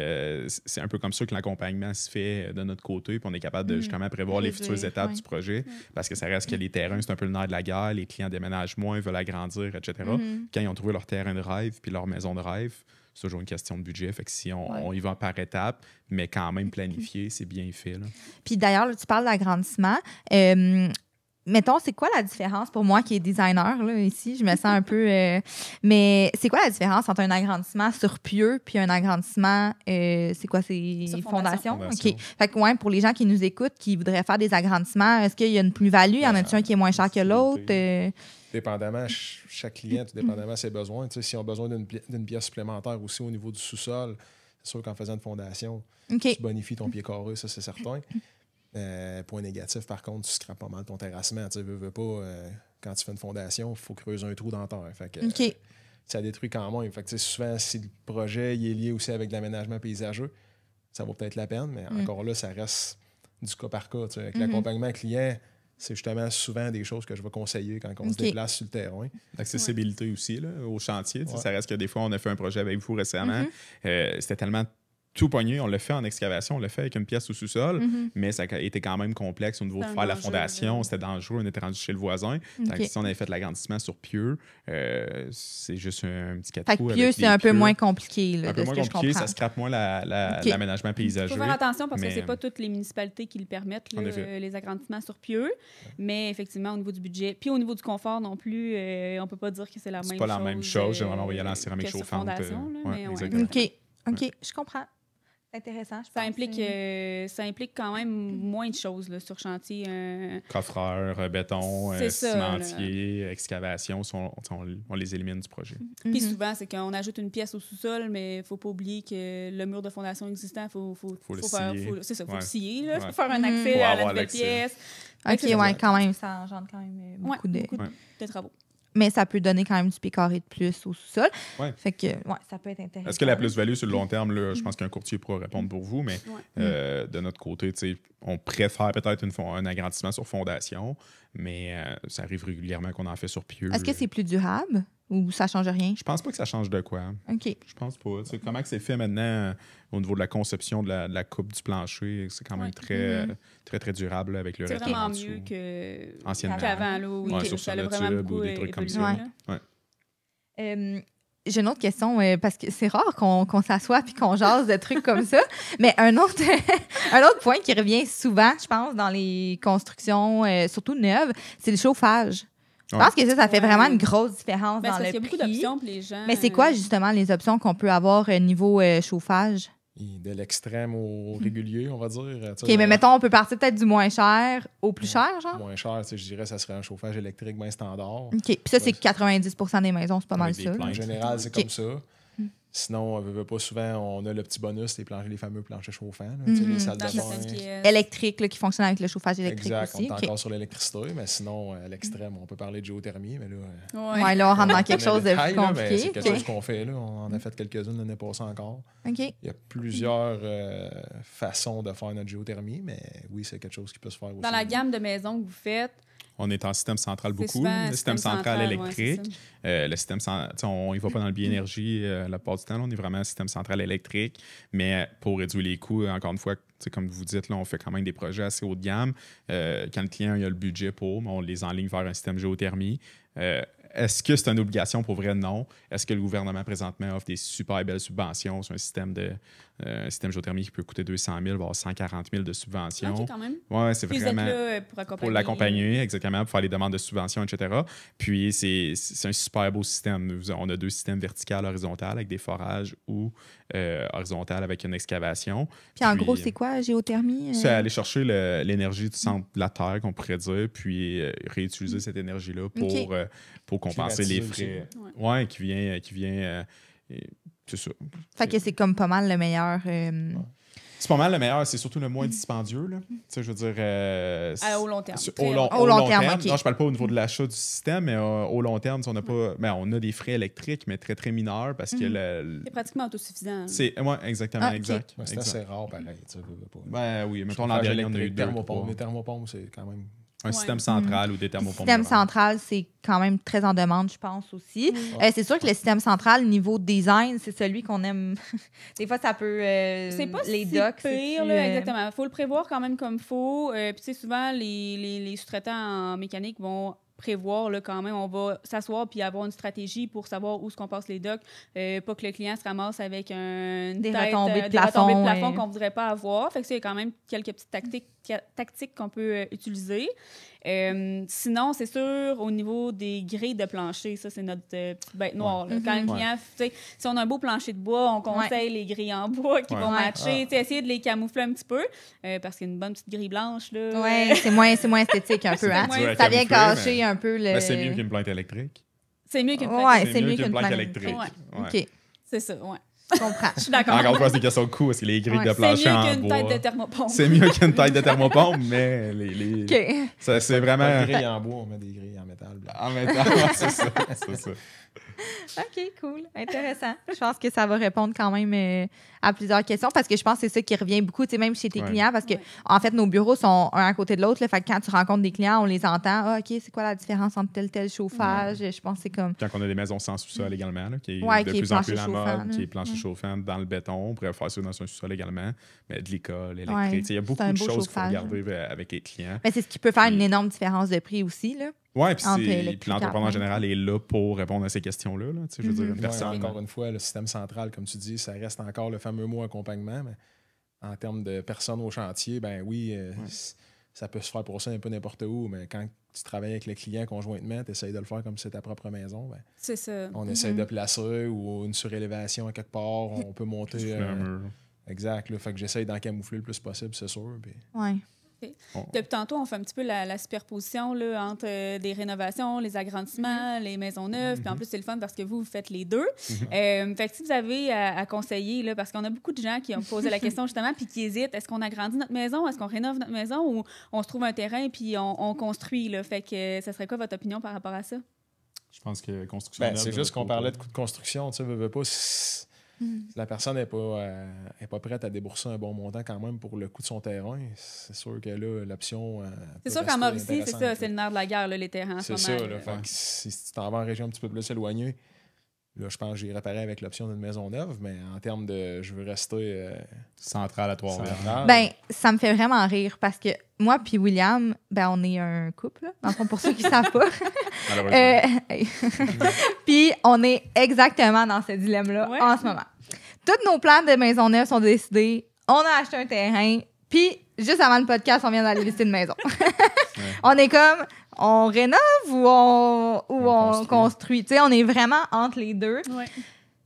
c'est un peu comme ça que l'accompagnement se fait de notre côté, puis on est capable de justement prévoir les futures étapes du projet, parce que ça reste que les terrains, c'est un peu le nerf de la guerre, les clients déménagent moins, veulent agrandir, etc. Quand ils ont trouvé leur terrain de rêve puis leur maison de rêve, c'est toujours une question de budget. Fait que si on y va par étapes, mais quand même planifié, c'est bien fait. Là. Puis d'ailleurs, là, tu parles d'agrandissement. Mettons, c'est quoi la différence pour moi qui est designer, là, ici? Je me sens un peu... mais c'est quoi la différence entre un agrandissement sur pieux puis un agrandissement, c'est quoi, c'est fondation? OK. Fait que, pour les gens qui nous écoutent, qui voudraient faire des agrandissements, est-ce qu'il y a une plus-value? Y en a-t-il un qui est moins cher que l'autre? Dépendamment, chaque client, dépendamment de ses besoins. S'ils ont besoin d'une pièce supplémentaire aussi au niveau du sous-sol, c'est sûr qu'en faisant une fondation, tu bonifies ton pied carré, ça, c'est certain. Point négatif, par contre, tu scrapes pas mal ton terrassement. Tu veux pas, quand tu fais une fondation, il faut creuser un trou dans la terre. Fait que, ça détruit quand même. Fait que, souvent, si le projet il est lié aussi avec l'aménagement paysageux, ça vaut peut-être la peine, mais encore là, ça reste du cas par cas. Avec l'accompagnement client, c'est justement souvent des choses que je vais conseiller quand on se déplace sur le terrain. L'accessibilité aussi là, au chantier. Ça reste que des fois, on a fait un projet avec vous récemment. C'était tellement tout pogné. On l'a fait en excavation, on l'a fait avec une pièce au sous-sol, mais ça a été quand même complexe au niveau de faire la fondation. C'était dangereux, on était rendu chez le voisin. Donc, si on avait fait l'agrandissement sur pieux, c'est juste un petit 4 roues. Pieux, c'est un peu moins compliqué. Là, un peu moins compliqué, ça scrape moins l'aménagement paysager. Il faut faire attention parce que c'est pas toutes les municipalités qui le permettent, les agrandissements sur pieux, mais effectivement, au niveau du budget, puis au niveau du confort non plus, on peut pas dire que c'est la même chose. C'est pas la même chose, j'ai vraiment envoyé à la céramique chauffante. OK, je comprends. Intéressant, je pense. Ça implique quand même moins de choses là, sur chantier. Coffreur, béton, cimentier, excavation, on les élimine du projet. Puis souvent, c'est qu'on ajoute une pièce au sous-sol, mais il ne faut pas oublier que le mur de fondation existant, il faut le scier. Il faut faire un accès à la nouvelle pièce. OK, quand même, ça engendre quand même beaucoup de travaux. mais ça peut donner quand même du pied carré de plus au sous-sol. Ouais. Fait que, ça peut être intéressant. Est-ce que la plus-value sur le long terme, là, je pense qu'un courtier pourra répondre pour vous, mais de notre côté, on préfère peut-être un agrandissement sur fondation, mais ça arrive régulièrement qu'on en fait sur pieux. Est-ce que c'est plus durable ou ça change rien? Je pense pas que ça change de quoi. OK. Je pense pas. Comment que c'est fait maintenant au niveau de la conception de la coupe du plancher, c'est quand même très, très durable là, avec le reste. C'est vraiment mieux qu'avant. Là, oui, sur ça a le vraiment tube beaucoup ou des trucs comme évolué, ça. J'ai une autre question, parce que c'est rare qu'on s'assoit puis qu'on jase de trucs comme ça. Mais un autre point qui revient souvent, je pense, dans les constructions, surtout neuves, c'est le chauffage. Je pense que ça fait vraiment une grosse différence dans le prix. Il y a beaucoup d'options pour les gens. Mais c'est quoi, justement, les options qu'on peut avoir niveau chauffage? De l'extrême au régulier, on va dire. OK, mais mettons, on peut partir peut-être du moins cher au plus cher, genre? Moins cher, je dirais, ça serait un chauffage électrique bien standard. OK, puis ça, c'est 90% des maisons, c'est pas mal ça. En général, c'est comme ça. Sinon, on ne veut pas souvent, on a le petit bonus, les fameux planchers chauffants, les salles de bain. Électriques qui fonctionnent avec le chauffage électrique exact, aussi. On est encore sur l'électricité, mais sinon, à l'extrême, on peut parler de géothermie, mais là... Ouais, là, on rentre dans quelque chose de plus compliqué. C'est quelque chose qu'on fait, là. On en a fait quelques-unes l'année passée encore. OK. Il y a plusieurs façons de faire notre géothermie, mais oui, c'est quelque chose qui peut se faire aussi. Dans la gamme de maisons que vous faites, on est en système central beaucoup, le système central électrique. Le système on y va pas dans le biénergie la plupart du temps. Là, on est vraiment un système central électrique. Mais pour réduire les coûts, encore une fois, comme vous dites, là, on fait quand même des projets assez haut de gamme. Quand le client il a le budget pour, on les enligne vers un système géothermie. Est-ce que c'est une obligation pour vrai? Non. Est-ce que le gouvernement présentement offre des super belles subventions sur un système géothermie qui peut coûter 200 000, voire 140 000 de subventions? OK, quand même. Oui, c'est vraiment là pour l'accompagner, exactement, pour faire les demandes de subventions, etc. Puis, c'est un super beau système. On a 2 systèmes verticales, horizontales, avec des forages ou horizontales avec une excavation. Puis en gros, c'est quoi, géothermie? C'est aller chercher l'énergie du centre de la Terre, qu'on pourrait dire, puis réutiliser cette énergie-là pour compenser les frais. Oui, qui vient c'est ça. Fait que c'est comme pas mal le meilleur. C'est pas mal le meilleur, c'est surtout le moins dispendieux. Là. Je veux dire. Au long terme. Au long terme. Okay. Non, je parle pas au niveau de l'achat du système, mais au long terme, on n'a pas. Ben, on a des frais électriques, mais très, très mineurs parce que. C'est pratiquement autosuffisant. Oui, exactement, exact. Okay. C'est assez rare, pareil. Ben oui, mettons l'an dernier, on a eu 2. Les thermopompes, c'est quand même. Un système central ou des thermopompes. Le système central, c'est quand même très en demande, je pense aussi. C'est sûr que le système central, niveau design, c'est celui qu'on aime. Des fois, ça peut. C'est pas les si docks, pire, là, exactement. Il faut le prévoir quand même comme il faut. Puis, souvent, les sous-traitants en mécanique vont prévoir là, quand même, on va s'asseoir puis avoir une stratégie pour savoir où est-ce qu'on passe les docks, pas que le client se ramasse avec des retombées de plafond qu'on ne voudrait pas avoir. Fait que il y a quand même quelques petites tactiques qu'on peut utiliser. Sinon, c'est sûr, au niveau des grilles de plancher, ça, c'est notre petite bête noire. Là. Quand le client, si on a un beau plancher de bois, on conseille les grilles en bois qui vont matcher. Essayer de les camoufler un petit peu, parce qu'il y a une bonne petite grille blanche. Oui, c'est moins esthétique un peu. Hein? Ça vient cacher un peu le... c'est mieux qu'une plante électrique. C'est mieux qu'une plante électrique. C'est mieux qu'une plante électrique. OK. C'est ça, oui. Je comprends. Je suis d'accord. Encore une fois, c'est une question de coût, parce que les grilles de plancher en bois... C'est mieux qu'une tête de thermopompe. C'est mieux qu'une tête de thermopompe, mais c'est vraiment... Pas de grilles en bois, on met des grilles en métal. En métal, c'est ça. OK, cool. Intéressant. Je pense que ça va répondre quand même à plusieurs questions parce que je pense que c'est ça qui revient beaucoup, même chez tes clients parce que, en fait, nos bureaux sont un à côté de l'autre. Fait que quand tu rencontres des clients, on les entend. Ah, OK, c'est quoi la différence entre tel chauffage? Je pense que c'est comme... Quand on a des maisons sans sous-sol également, là, qui est de plus en plus la mode, qui est plancher chauffant dans le béton. On pourrait faire ça dans un sous-sol également. Mais de l'école, électrique. Il y a beaucoup de choses qu'il faut regarder avec les clients. Mais c'est ce qui peut faire une énorme différence de prix aussi, là. Oui, puis l'entrepreneur en général est là pour répondre à ces questions-là. Là. Je veux dire, une personne... Encore une fois, le système central, comme tu dis, ça reste encore le fameux mot accompagnement, mais en termes de personnes au chantier, ben oui, ça peut se faire pour ça un peu n'importe où, mais quand tu travailles avec le client conjointement, tu essaies de le faire comme si c'était ta propre maison. Ben, c'est ça. On essaie de placer ou une surélévation à quelque part, on peut monter... exact. Là, fait que j'essaie d'en camoufler le plus possible, c'est sûr. Puis... Oui. Depuis tantôt, on fait un petit peu la superposition là, entre des rénovations, les agrandissements, les maisons neuves. Puis en plus, c'est le fun parce que vous faites les deux. Fait que si vous avez à conseiller, là, parce qu'on a beaucoup de gens qui ont posé la question justement puis qui hésitent, est-ce qu'on agrandit notre maison, est-ce qu'on rénove notre maison ou on se trouve un terrain puis on construit? Là? Fait que ça serait quoi votre opinion par rapport à ça? Je pense que construction neuve... C'est juste qu'on parlait de coût de construction. Tu sais, veux pas... Si la personne n'est pas prête à débourser un bon montant quand même pour le coût de son terrain, c'est sûr que là, l'option... c'est sûr qu'en Mauricie, c'est ça, c'est le nerf de la guerre, là, les terrains en ce moment. C'est ça, là. Fait que si tu t'en vas en région un petit peu plus éloignée, là, je pense que j'irai pareil avec l'option d'une maison neuve, mais en termes de je veux rester central à Trois-Rivières. Ben, ça me fait vraiment rire parce que moi puis William, ben, on est un couple, là, dans le fond, pour ceux qui ne savent pas. Puis on est exactement dans ce dilemme-là en ce moment. Tous nos plans de maison neuve sont décidés. On a acheté un terrain. Puis, juste avant le podcast, on vient d'aller visiter une maison. On est comme, on rénove ou on construit. Tu sais, on est vraiment entre les deux. Ouais.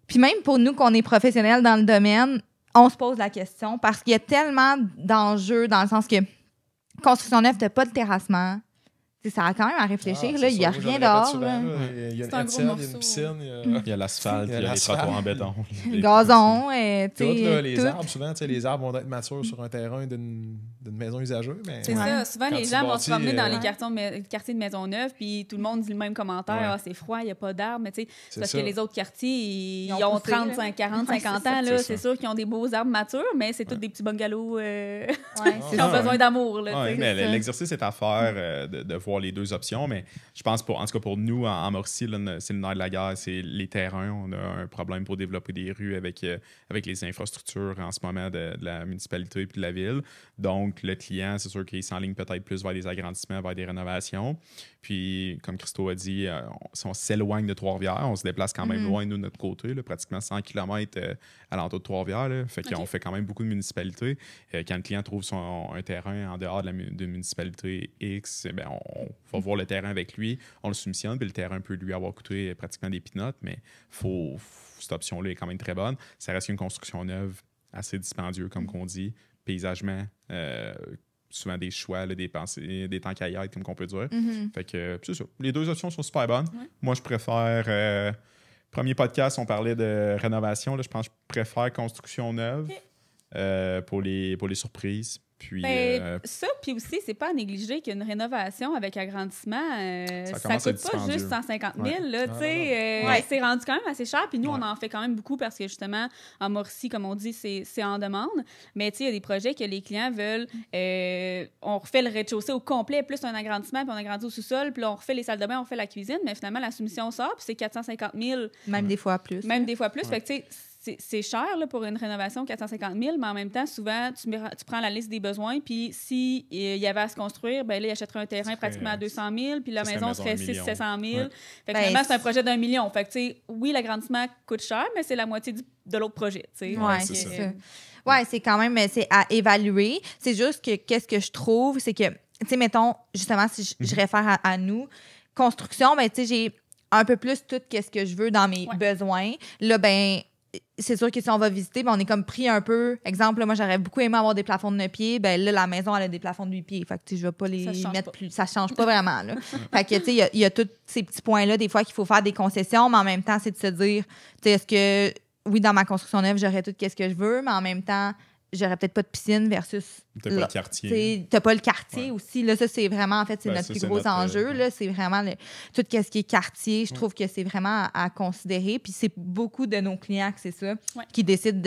Puis même pour nous, qu'on est professionnels dans le domaine, on se pose la question parce qu'il y a tellement d'enjeux dans le sens que construction neuve, t'as pas de terrassement. T'sais, ça a quand même à réfléchir. Il n'y a rien dehors. Il y a une étienne, il y a une piscine. Il y a l'asphalte, il y a les trottoirs en béton. Le gazon. Les arbres, souvent, les arbres vont être matures sur un terrain d'une maison usagée. C'est ça. Souvent, les gens vont se promener dans les quartiers de Maisonneuve, puis tout le monde dit le même commentaire. C'est froid, il n'y a pas d'arbres. Mais c'est parce que les autres quartiers, ils ont 30, 40, 50 ans. C'est sûr qu'ils ont des beaux arbres matures, mais c'est tous des petits bungalows qui ont besoin d'amour. L'exercice est à faire de voir les deux options, mais je pense, en tout cas pour nous, en Mauricie, c'est le nerf de la guerre, c'est les terrains. On a un problème pour développer des rues avec les infrastructures en ce moment de la municipalité et de la ville. Donc, le client, c'est sûr qu'il s'enligne peut-être plus vers des agrandissements, vers des rénovations. Puis, comme Christo a dit, si on s'éloigne de Trois-Rivières, on se déplace quand même loin, nous, de notre côté, là, pratiquement 100 km à l'entour de Trois-Rivières. Là, fait qu'on fait quand même beaucoup de municipalités. Quand le client trouve un terrain en dehors de municipalité X, on va voir le terrain avec lui, on le soumissionne, puis le terrain peut lui avoir coûté pratiquement des pinottes, mais cette option-là est quand même très bonne. Ça reste une construction neuve assez dispendieuse, comme qu'on dit, paysagement, souvent des choix, là, des temps caillottes, comme qu'on peut dire. Fait que c'est ça. Les deux options sont super bonnes. Moi, je préfère... premier podcast, on parlait de rénovation. Là, je pense que je préfère construction neuve pour les surprises. Puis, ça, puis aussi, c'est pas à négliger qu'une rénovation avec agrandissement, ça coûte pas juste 150 000. Là, c'est rendu quand même assez cher. Puis nous, on en fait quand même beaucoup parce que justement, en Mauricie, comme on dit, c'est en demande. Mais il y a des projets que les clients veulent. On refait le rez-de-chaussée au complet, plus un agrandissement, puis on agrandit au sous-sol, puis là, on refait les salles de bain, on refait la cuisine. Mais finalement, la soumission sort, puis c'est 450 000. Même des fois plus. Fait que, tu sais, c'est cher là, pour une rénovation, 450 000, mais en même temps, souvent, tu prends la liste des besoins, puis s'il y avait à se construire, ben là, il achèterait un terrain pratiquement à 200 000, puis la maison serait 600-700 000. Fait que finalement, c'est un projet d'1 million. Fait que, tu sais, oui, l'agrandissement coûte cher, mais c'est la moitié de l'autre projet, tu sais. C'est ça. Ouais, c'est quand même, c'est à évaluer. C'est juste que, qu'est-ce que je trouve, c'est que, tu sais, mettons, justement, si je réfère à nous, construction, ben, tu sais, j'ai un peu plus tout ce que je veux dans mes besoins. Là, ben, c'est sûr que si on va visiter, ben on est comme pris un peu. Exemple, là, moi, j'aurais beaucoup aimé avoir des plafonds de 9 pieds. Ben là, la maison, elle a des plafonds de 8 pieds. Fait que, je vais pas les mettre plus. Ça change pas vraiment, là. Fait que, tu sais, il y a tous ces petits points-là, des fois, qu'il faut faire des concessions, mais en même temps, c'est de se dire, tu sais, est-ce que, oui, dans ma construction neuve, j'aurais tout ce que je veux, mais en même temps, j'aurais peut-être pas de piscine versus... T'as pas le quartier. T'as pas le quartier aussi. Là, ça, c'est vraiment, en fait, c'est notre plus gros enjeu. Là, c'est vraiment tout ce qui est quartier. Je trouve que c'est vraiment à considérer. Puis c'est beaucoup de nos clients que c'est ça, qui décident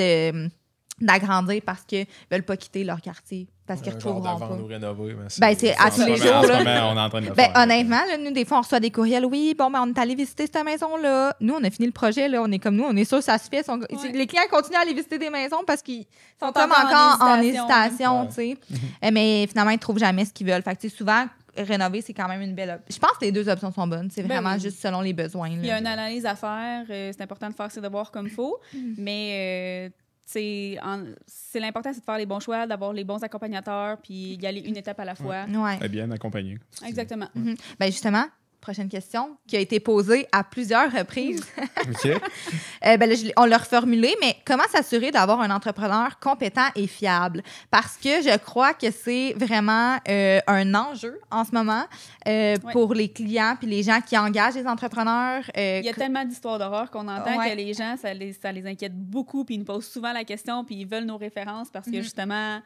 d'agrandir parce qu'ils veulent pas quitter leur quartier. Parce qu'ils ne retrouveront pas. Ou rénover, c'est à tous les jours. En ce moment, on est en train de le faire. Honnêtement, là, nous, des fois, on reçoit des courriels. Oui, bon, on est allé visiter cette maison-là. Nous, on a fini le projet. Là, on est comme nous. On est sûr que ça se fait. Les clients continuent à aller visiter des maisons parce qu'ils sont comme encore en hésitation. Mais finalement, ils ne trouvent jamais ce qu'ils veulent. Fait que, souvent, rénover, c'est quand même une belle option. Je pense que les deux options sont bonnes. C'est vraiment juste selon les besoins. Il y a une analyse à faire. C'est important de faire ses devoirs comme il faut. Mais... c'est l'important, c'est de faire les bons choix, d'avoir les bons accompagnateurs, puis y aller une étape à la fois. Bien accompagné. Exactement. Ben justement, prochaine question, qui a été posée à plusieurs reprises. On l'a reformulée, mais comment s'assurer d'avoir un entrepreneur compétent et fiable? Parce que je crois que c'est vraiment un enjeu en ce moment pour les clients puis les gens qui engagent les entrepreneurs. Il y a tellement d'histoires d'horreur qu'on entend que les gens, ça les inquiète beaucoup, puis ils nous posent souvent la question, puis ils veulent nos références parce que justement...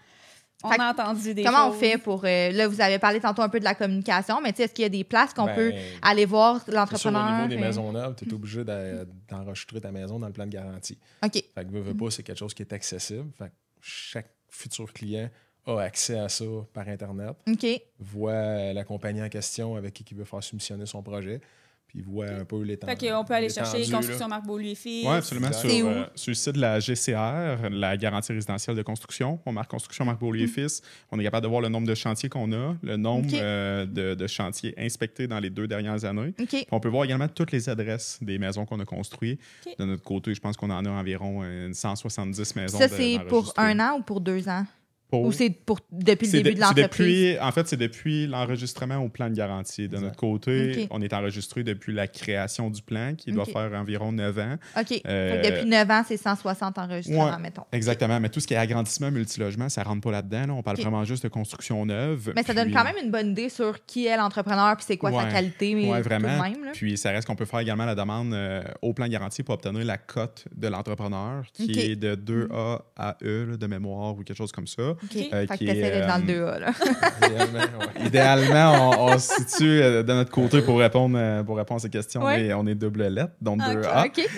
On a entendu des Comment choses. on fait pour... là, vous avez parlé tantôt un peu de la communication, mais est-ce qu'il y a des places qu'on peut aller voir l'entrepreneur? Au niveau des maisons neuves, tu es obligé d'enregistrer ta maison dans le plan de garantie. OK. Fait que veux pas, c'est quelque chose qui est accessible. Fait que chaque futur client a accès à ça par Internet. OK. Voit la compagnie en question avec qui il veut faire soumissionner son projet. Puis il voit un peu l'étendue. Fait qu'on peut aller chercher Construction Marc Beaulieu et Fils. Oui, absolument. Sur où? le site de la GCR, la garantie résidentielle de construction, on marque Construction Marc Beaulieu et Fils. On est capable de voir le nombre de chantiers qu'on a, le nombre de chantiers inspectés dans les 2 dernières années. OK. On peut voir également toutes les adresses des maisons qu'on a construites. De notre côté, je pense qu'on en a environ 170 maisons. Ça, c'est pour 1 an ou pour 2 ans? Ou c'est depuis le début de l'entreprise? En fait, c'est depuis l'enregistrement au plan de garantie. De notre côté, on est enregistré depuis la création du plan, qui doit faire environ 9 ans. OK. Fait que depuis 9 ans, c'est 160 enregistrements, mettons. Exactement. Mais tout ce qui est agrandissement, multilogement, ça ne rentre pas là-dedans. Là. On parle vraiment juste de construction neuve. Mais ça donne quand même une bonne idée sur qui est l'entrepreneur puis c'est quoi sa qualité. Oui, vraiment. Tout de même, puis ça reste qu'on peut faire également la demande au plan de garantie pour obtenir la cote de l'entrepreneur, qui est de 2A à E là, de mémoire ou quelque chose comme ça. Fait que t'essaies d'être dans le 2A, là. Idéalement, on se situe de notre côté pour répondre à ces questions. Mais on est double lettre, donc 2A. OK.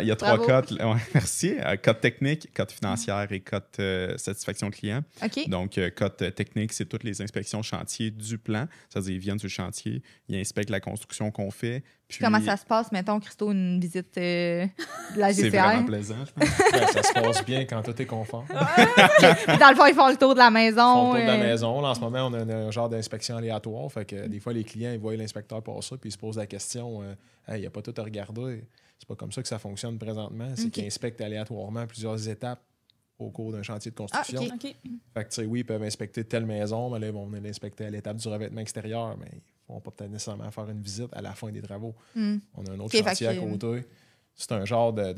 Il y a 3 cotes. Merci. Cote technique, cote financière et cote satisfaction client. OK. Donc, cote technique, c'est toutes les inspections chantier du plan. C'est-à-dire, ils viennent sur le chantier, ils inspectent la construction qu'on fait. Puis... Comment ça se passe, mettons, Christo, une visite de la GCR? C'est vraiment plaisant, je pense. Ça se passe bien quand tout est conforme. Dans le fond, ils font le tour de la maison. Ils font le tour de la maison. Là, en ce moment, on a un genre d'inspection aléatoire. Fait que des fois, les clients, ils voient l'inspecteur passer puis ils se posent la question il n'y a pas tout à regarder. C'est pas comme ça que ça fonctionne présentement. C'est qu'ils inspectent aléatoirement plusieurs étapes au cours d'un chantier de construction. OK. Fait que, tu sais, oui, ils peuvent inspecter telle maison, mais là, ils vont venir l'inspecter à l'étape du revêtement extérieur, mais ils ne vont pas peut-être nécessairement faire une visite à la fin des travaux. On a un autre chantier à côté. C'est un genre de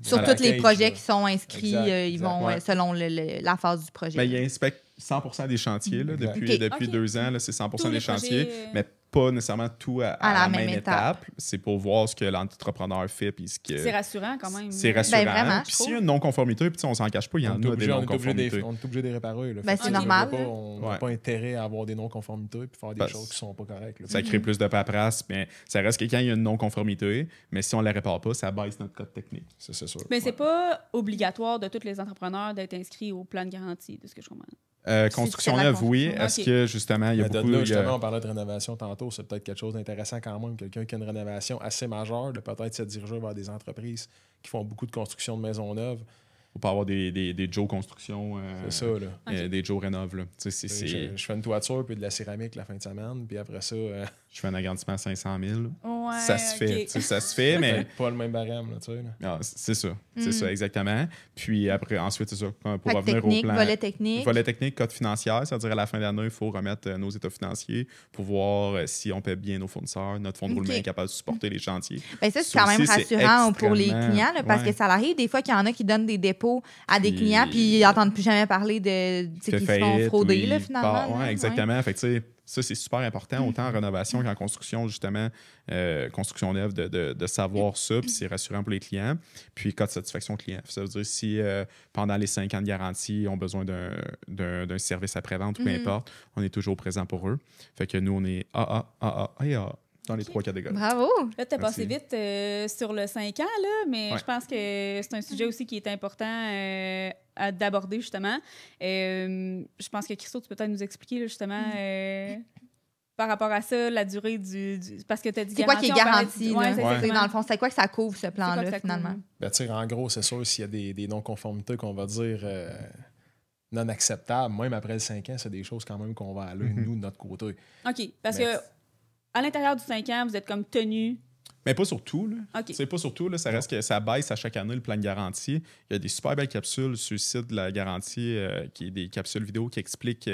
sur tous les projets qui sont inscrits, ils vont selon la phase du projet. Mais ils inspectent 100% des chantiers. Là, depuis 2 ans, là, c'est 100% des chantiers. Mais pas nécessairement tout à la même étape. C'est pour voir ce que l'entrepreneur fait. Puis c'est rassurant quand même. C'est rassurant. Vraiment, puis s'il y a une non-conformité, puis on s'en cache pas, il y en a des non-conformités. On est obligé de les réparer. Là. C'est normal. On n'a pas intérêt à avoir des non-conformités et faire des choses qui ne sont pas correctes. Là. Ça crée plus de paperasse, mais ça reste que quand il y a une non-conformité, mais si on ne la répare pas, ça baisse notre code technique. C'est sûr. Mais c'est pas obligatoire de tous les entrepreneurs d'être inscrits au plan de garantie, de ce que je comprends. Construction neuve, oui. Est-ce que, justement, il y a beaucoup... Là, justement, on parlait de rénovation tantôt. C'est peut-être quelque chose d'intéressant quand même. Quelqu'un qui a une rénovation assez majeure, de peut-être se diriger vers des entreprises qui font beaucoup de construction de maisons neuves. Faut pas avoir des Joe Construction. C'est ça, là. Des Joe Rénov, là. Je fais une toiture puis de la céramique la fin de semaine. Puis après ça... Je fais un agrandissement à 500 000. Ouais, ça se fait. Ça se fait, mais... pas le même barème, là, tu sais. Ah, c'est ça. C'est ça, exactement. Puis après, ensuite, c'est ça. Pour revenir technique, au plan... Volet technique, code financière. C'est-à-dire, à la fin d'année, il faut remettre nos états financiers pour voir si on paie bien nos fournisseurs, notre fonds de roulement est capable de supporter les chantiers. Bien, ça, c'est quand même rassurant pour les clients, là, parce que ça arrive des fois qu'il y en a qui donnent des dépôts à des clients puis ils n'entendent plus jamais parler de qu'ils se font frauder, là, finalement. Oui, exactement. Fait que, tu sais, ça, c'est super important, autant en rénovation qu'en construction, justement, construction neuve, de savoir ça, puis c'est rassurant pour les clients. Puis, cas de satisfaction client. Ça veut dire si pendant les 5 ans de garantie, ils ont besoin d'un service après-vente ou peu importe, on est toujours présent pour eux. Fait que nous, on est AA dans les 3 catégories. Bravo! Là, tu as passé vite sur le 5 ans, là, mais je pense que c'est un sujet aussi qui est important d'aborder, justement. Je pense que Christo, tu peux peut-être nous expliquer, là, justement, par rapport à ça, la durée du parce que tu as dit garantie. C'est quoi qui est garanti? Dans le fond, c'est quoi que ça couvre, ce plan-là, finalement? Ben, en gros, c'est sûr, s'il y a des non-conformités qu'on va dire non acceptables, même après le 5 ans, c'est des choses quand même qu'on va aller, nous, de notre côté. OK, parce que à l'intérieur du 5 ans, vous êtes comme tenu. Mais pas sur tout, là. Okay. C'est pas sur tout, là. Ça reste que ça baisse à chaque année le plan de garantie. Il y a des super belles capsules sur le site de la garantie, qui est des capsules vidéo qui expliquent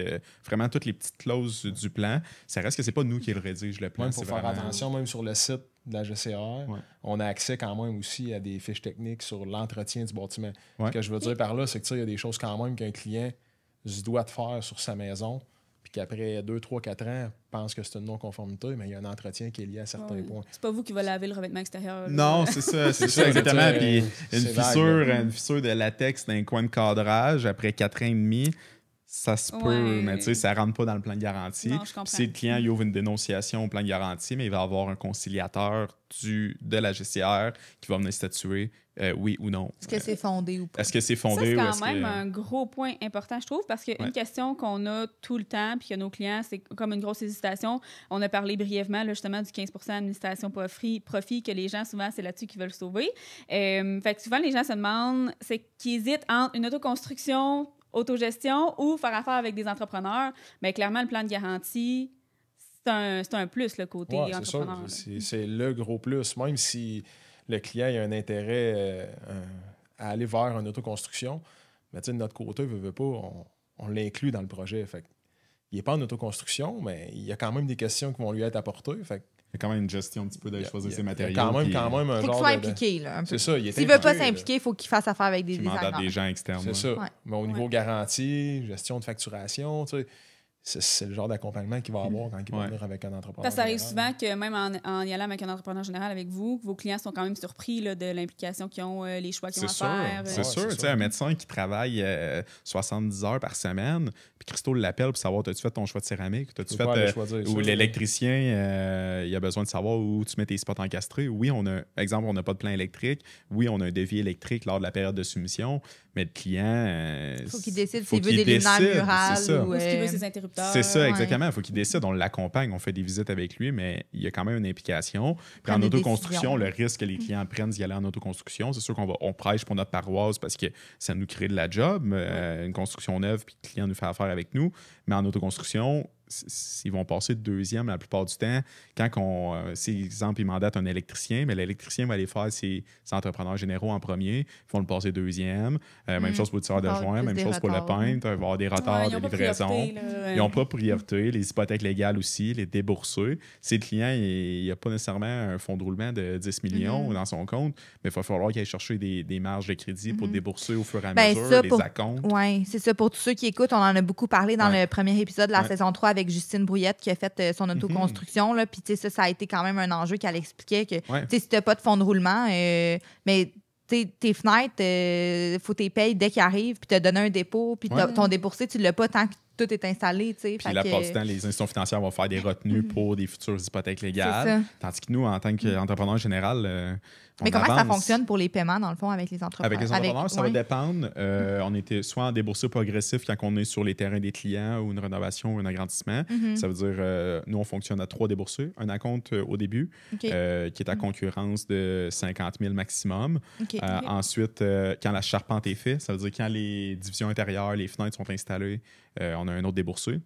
vraiment toutes les petites clauses du plan. Ça reste que c'est pas nous qui le rédige, le plan. Il faut faire attention, même sur le site de la GCR, on a accès quand même aussi à des fiches techniques sur l'entretien du bâtiment. Ce que je veux dire par là, c'est que il y a des choses quand même qu'un client se doit de faire sur sa maison, puis qu'après 2, 3, 4 ans, pense que c'est une non-conformité, mais il y a un entretien qui est lié à certains points. C'est pas vous qui va laver le revêtement extérieur. Non, c'est ça, exactement. Puis une fissure de latex dans un coin de cadrage, après 4 ans et demi, ça se peut, mais tu sais, ça ne rentre pas dans le plan de garantie. Non, je comprends. Si le client il ouvre une dénonciation au plan de garantie, mais il va avoir un conciliateur de la GCR qui va venir statuer oui ou non. Est-ce que c'est fondé ou pas? Est-ce que c'est fondé ça, c'est quand même un gros point important, je trouve, parce qu'une question qu'on a tout le temps, puis que nos clients, c'est comme une grosse hésitation. On a parlé brièvement, là, justement, du 15 administration profit, que les gens, souvent, c'est là-dessus qu'ils veulent sauver. Fait que souvent, les gens se demandent, c'est qu'ils hésitent entre une autoconstruction, autogestion ou faire affaire avec des entrepreneurs. Bien, clairement, le plan de garantie, c'est un plus, le côté entrepreneur. C'est le gros plus. Même si le client a un intérêt à aller vers une autoconstruction, mais de notre côté, veut pas, on l'inclut dans le projet. Fait il n'est pas en autoconstruction, mais il y a quand même des questions qui vont lui être apportées. Fait il y a quand même une gestion un petit peu d'aller choisir ses matériaux. Quand même un faut genre qu'il soit impliqué, là, un peu. C'est ça. S'il ne veut pas s'impliquer, il faut qu'il fasse affaire avec des designers. Des gens externes. C'est ça. Mais au niveau garantie, gestion de facturation, tu sais, c'est le genre d'accompagnement qu'il va avoir quand il va venir avec un entrepreneur. Ça arrive souvent que même en y allant avec un entrepreneur général avec vous, vos clients sont quand même surpris là, de l'implication qu'ils ont, les choix qu'ils ont à faire. C'est sûr. Tu sais, un médecin qui travaille 70 heures par semaine, puis Christo l'appelle pour savoir, as-tu fait ton choix de céramique? T'as-tu fait, ou l'électricien, il a besoin de savoir où tu mets tes spots encastrés. Oui, on n'a pas de plan électrique. Oui, on a un devis électrique lors de la période de soumission, mais le client... faut qu'il décide s'il veut des luminaires murales ou s'il veut ses interrupteurs. C'est ça, exactement. Il faut qu'il décide. On l'accompagne, on fait des visites avec lui, mais il y a quand même une implication. Puis en autoconstruction, le risque que les clients prennent d'y aller en autoconstruction, c'est sûr qu'on prêche pour notre paroisse parce que ça nous crée de la job, une construction neuve, puis le client nous fait affaire avec nous. Mais en autoconstruction, ils vont passer deuxième la plupart du temps. Quand si, exemple, ils mandatent un électricien, mais l'électricien va aller faire ses entrepreneurs généraux en premier. Ils vont le passer deuxième. Même chose pour le tireur de joint, même chose pour le peintre. Il va y avoir des retards de livraison. Ils n'ont pas priorité. Les hypothèques légales aussi, les déboursés. Si le client, il n'a pas nécessairement un fonds de roulement de 10 millions dans son compte, mais il va falloir qu'il aille chercher des marges de crédit pour débourser au fur et à mesure les acomptes. Oui, c'est ça. Pour tous ceux qui écoutent, on en a beaucoup parlé dans le premier épisode de la saison 3 avec Justine Brouillette qui a fait son autoconstruction. Là. Puis ça a été quand même un enjeu qu'elle expliquait que si tu n'as pas de fonds de roulement, mais tes fenêtres, il faut que tu les payes dès qu'ils arrivent, puis tu as donné un dépôt, puis ton déboursé, tu ne l'as pas tant que tout est installé. Puis la plupart du temps, les institutions financières vont faire des retenues pour des futures hypothèques légales. Tandis que nous, en tant qu'entrepreneur général, mais comment ça fonctionne pour les paiements, dans le fond, avec les entrepreneurs? Avec les entrepreneurs, ça va dépendre. On était soit en déboursé progressif quand on est sur les terrains des clients ou une rénovation ou un agrandissement. Ça veut dire, nous, on fonctionne à 3 déboursés. Un acompte au début, qui est à concurrence de 50 000 maximum. Ensuite, quand la charpente est faite, ça veut dire quand les divisions intérieures, les fenêtres sont installées, on a un autre déboursé.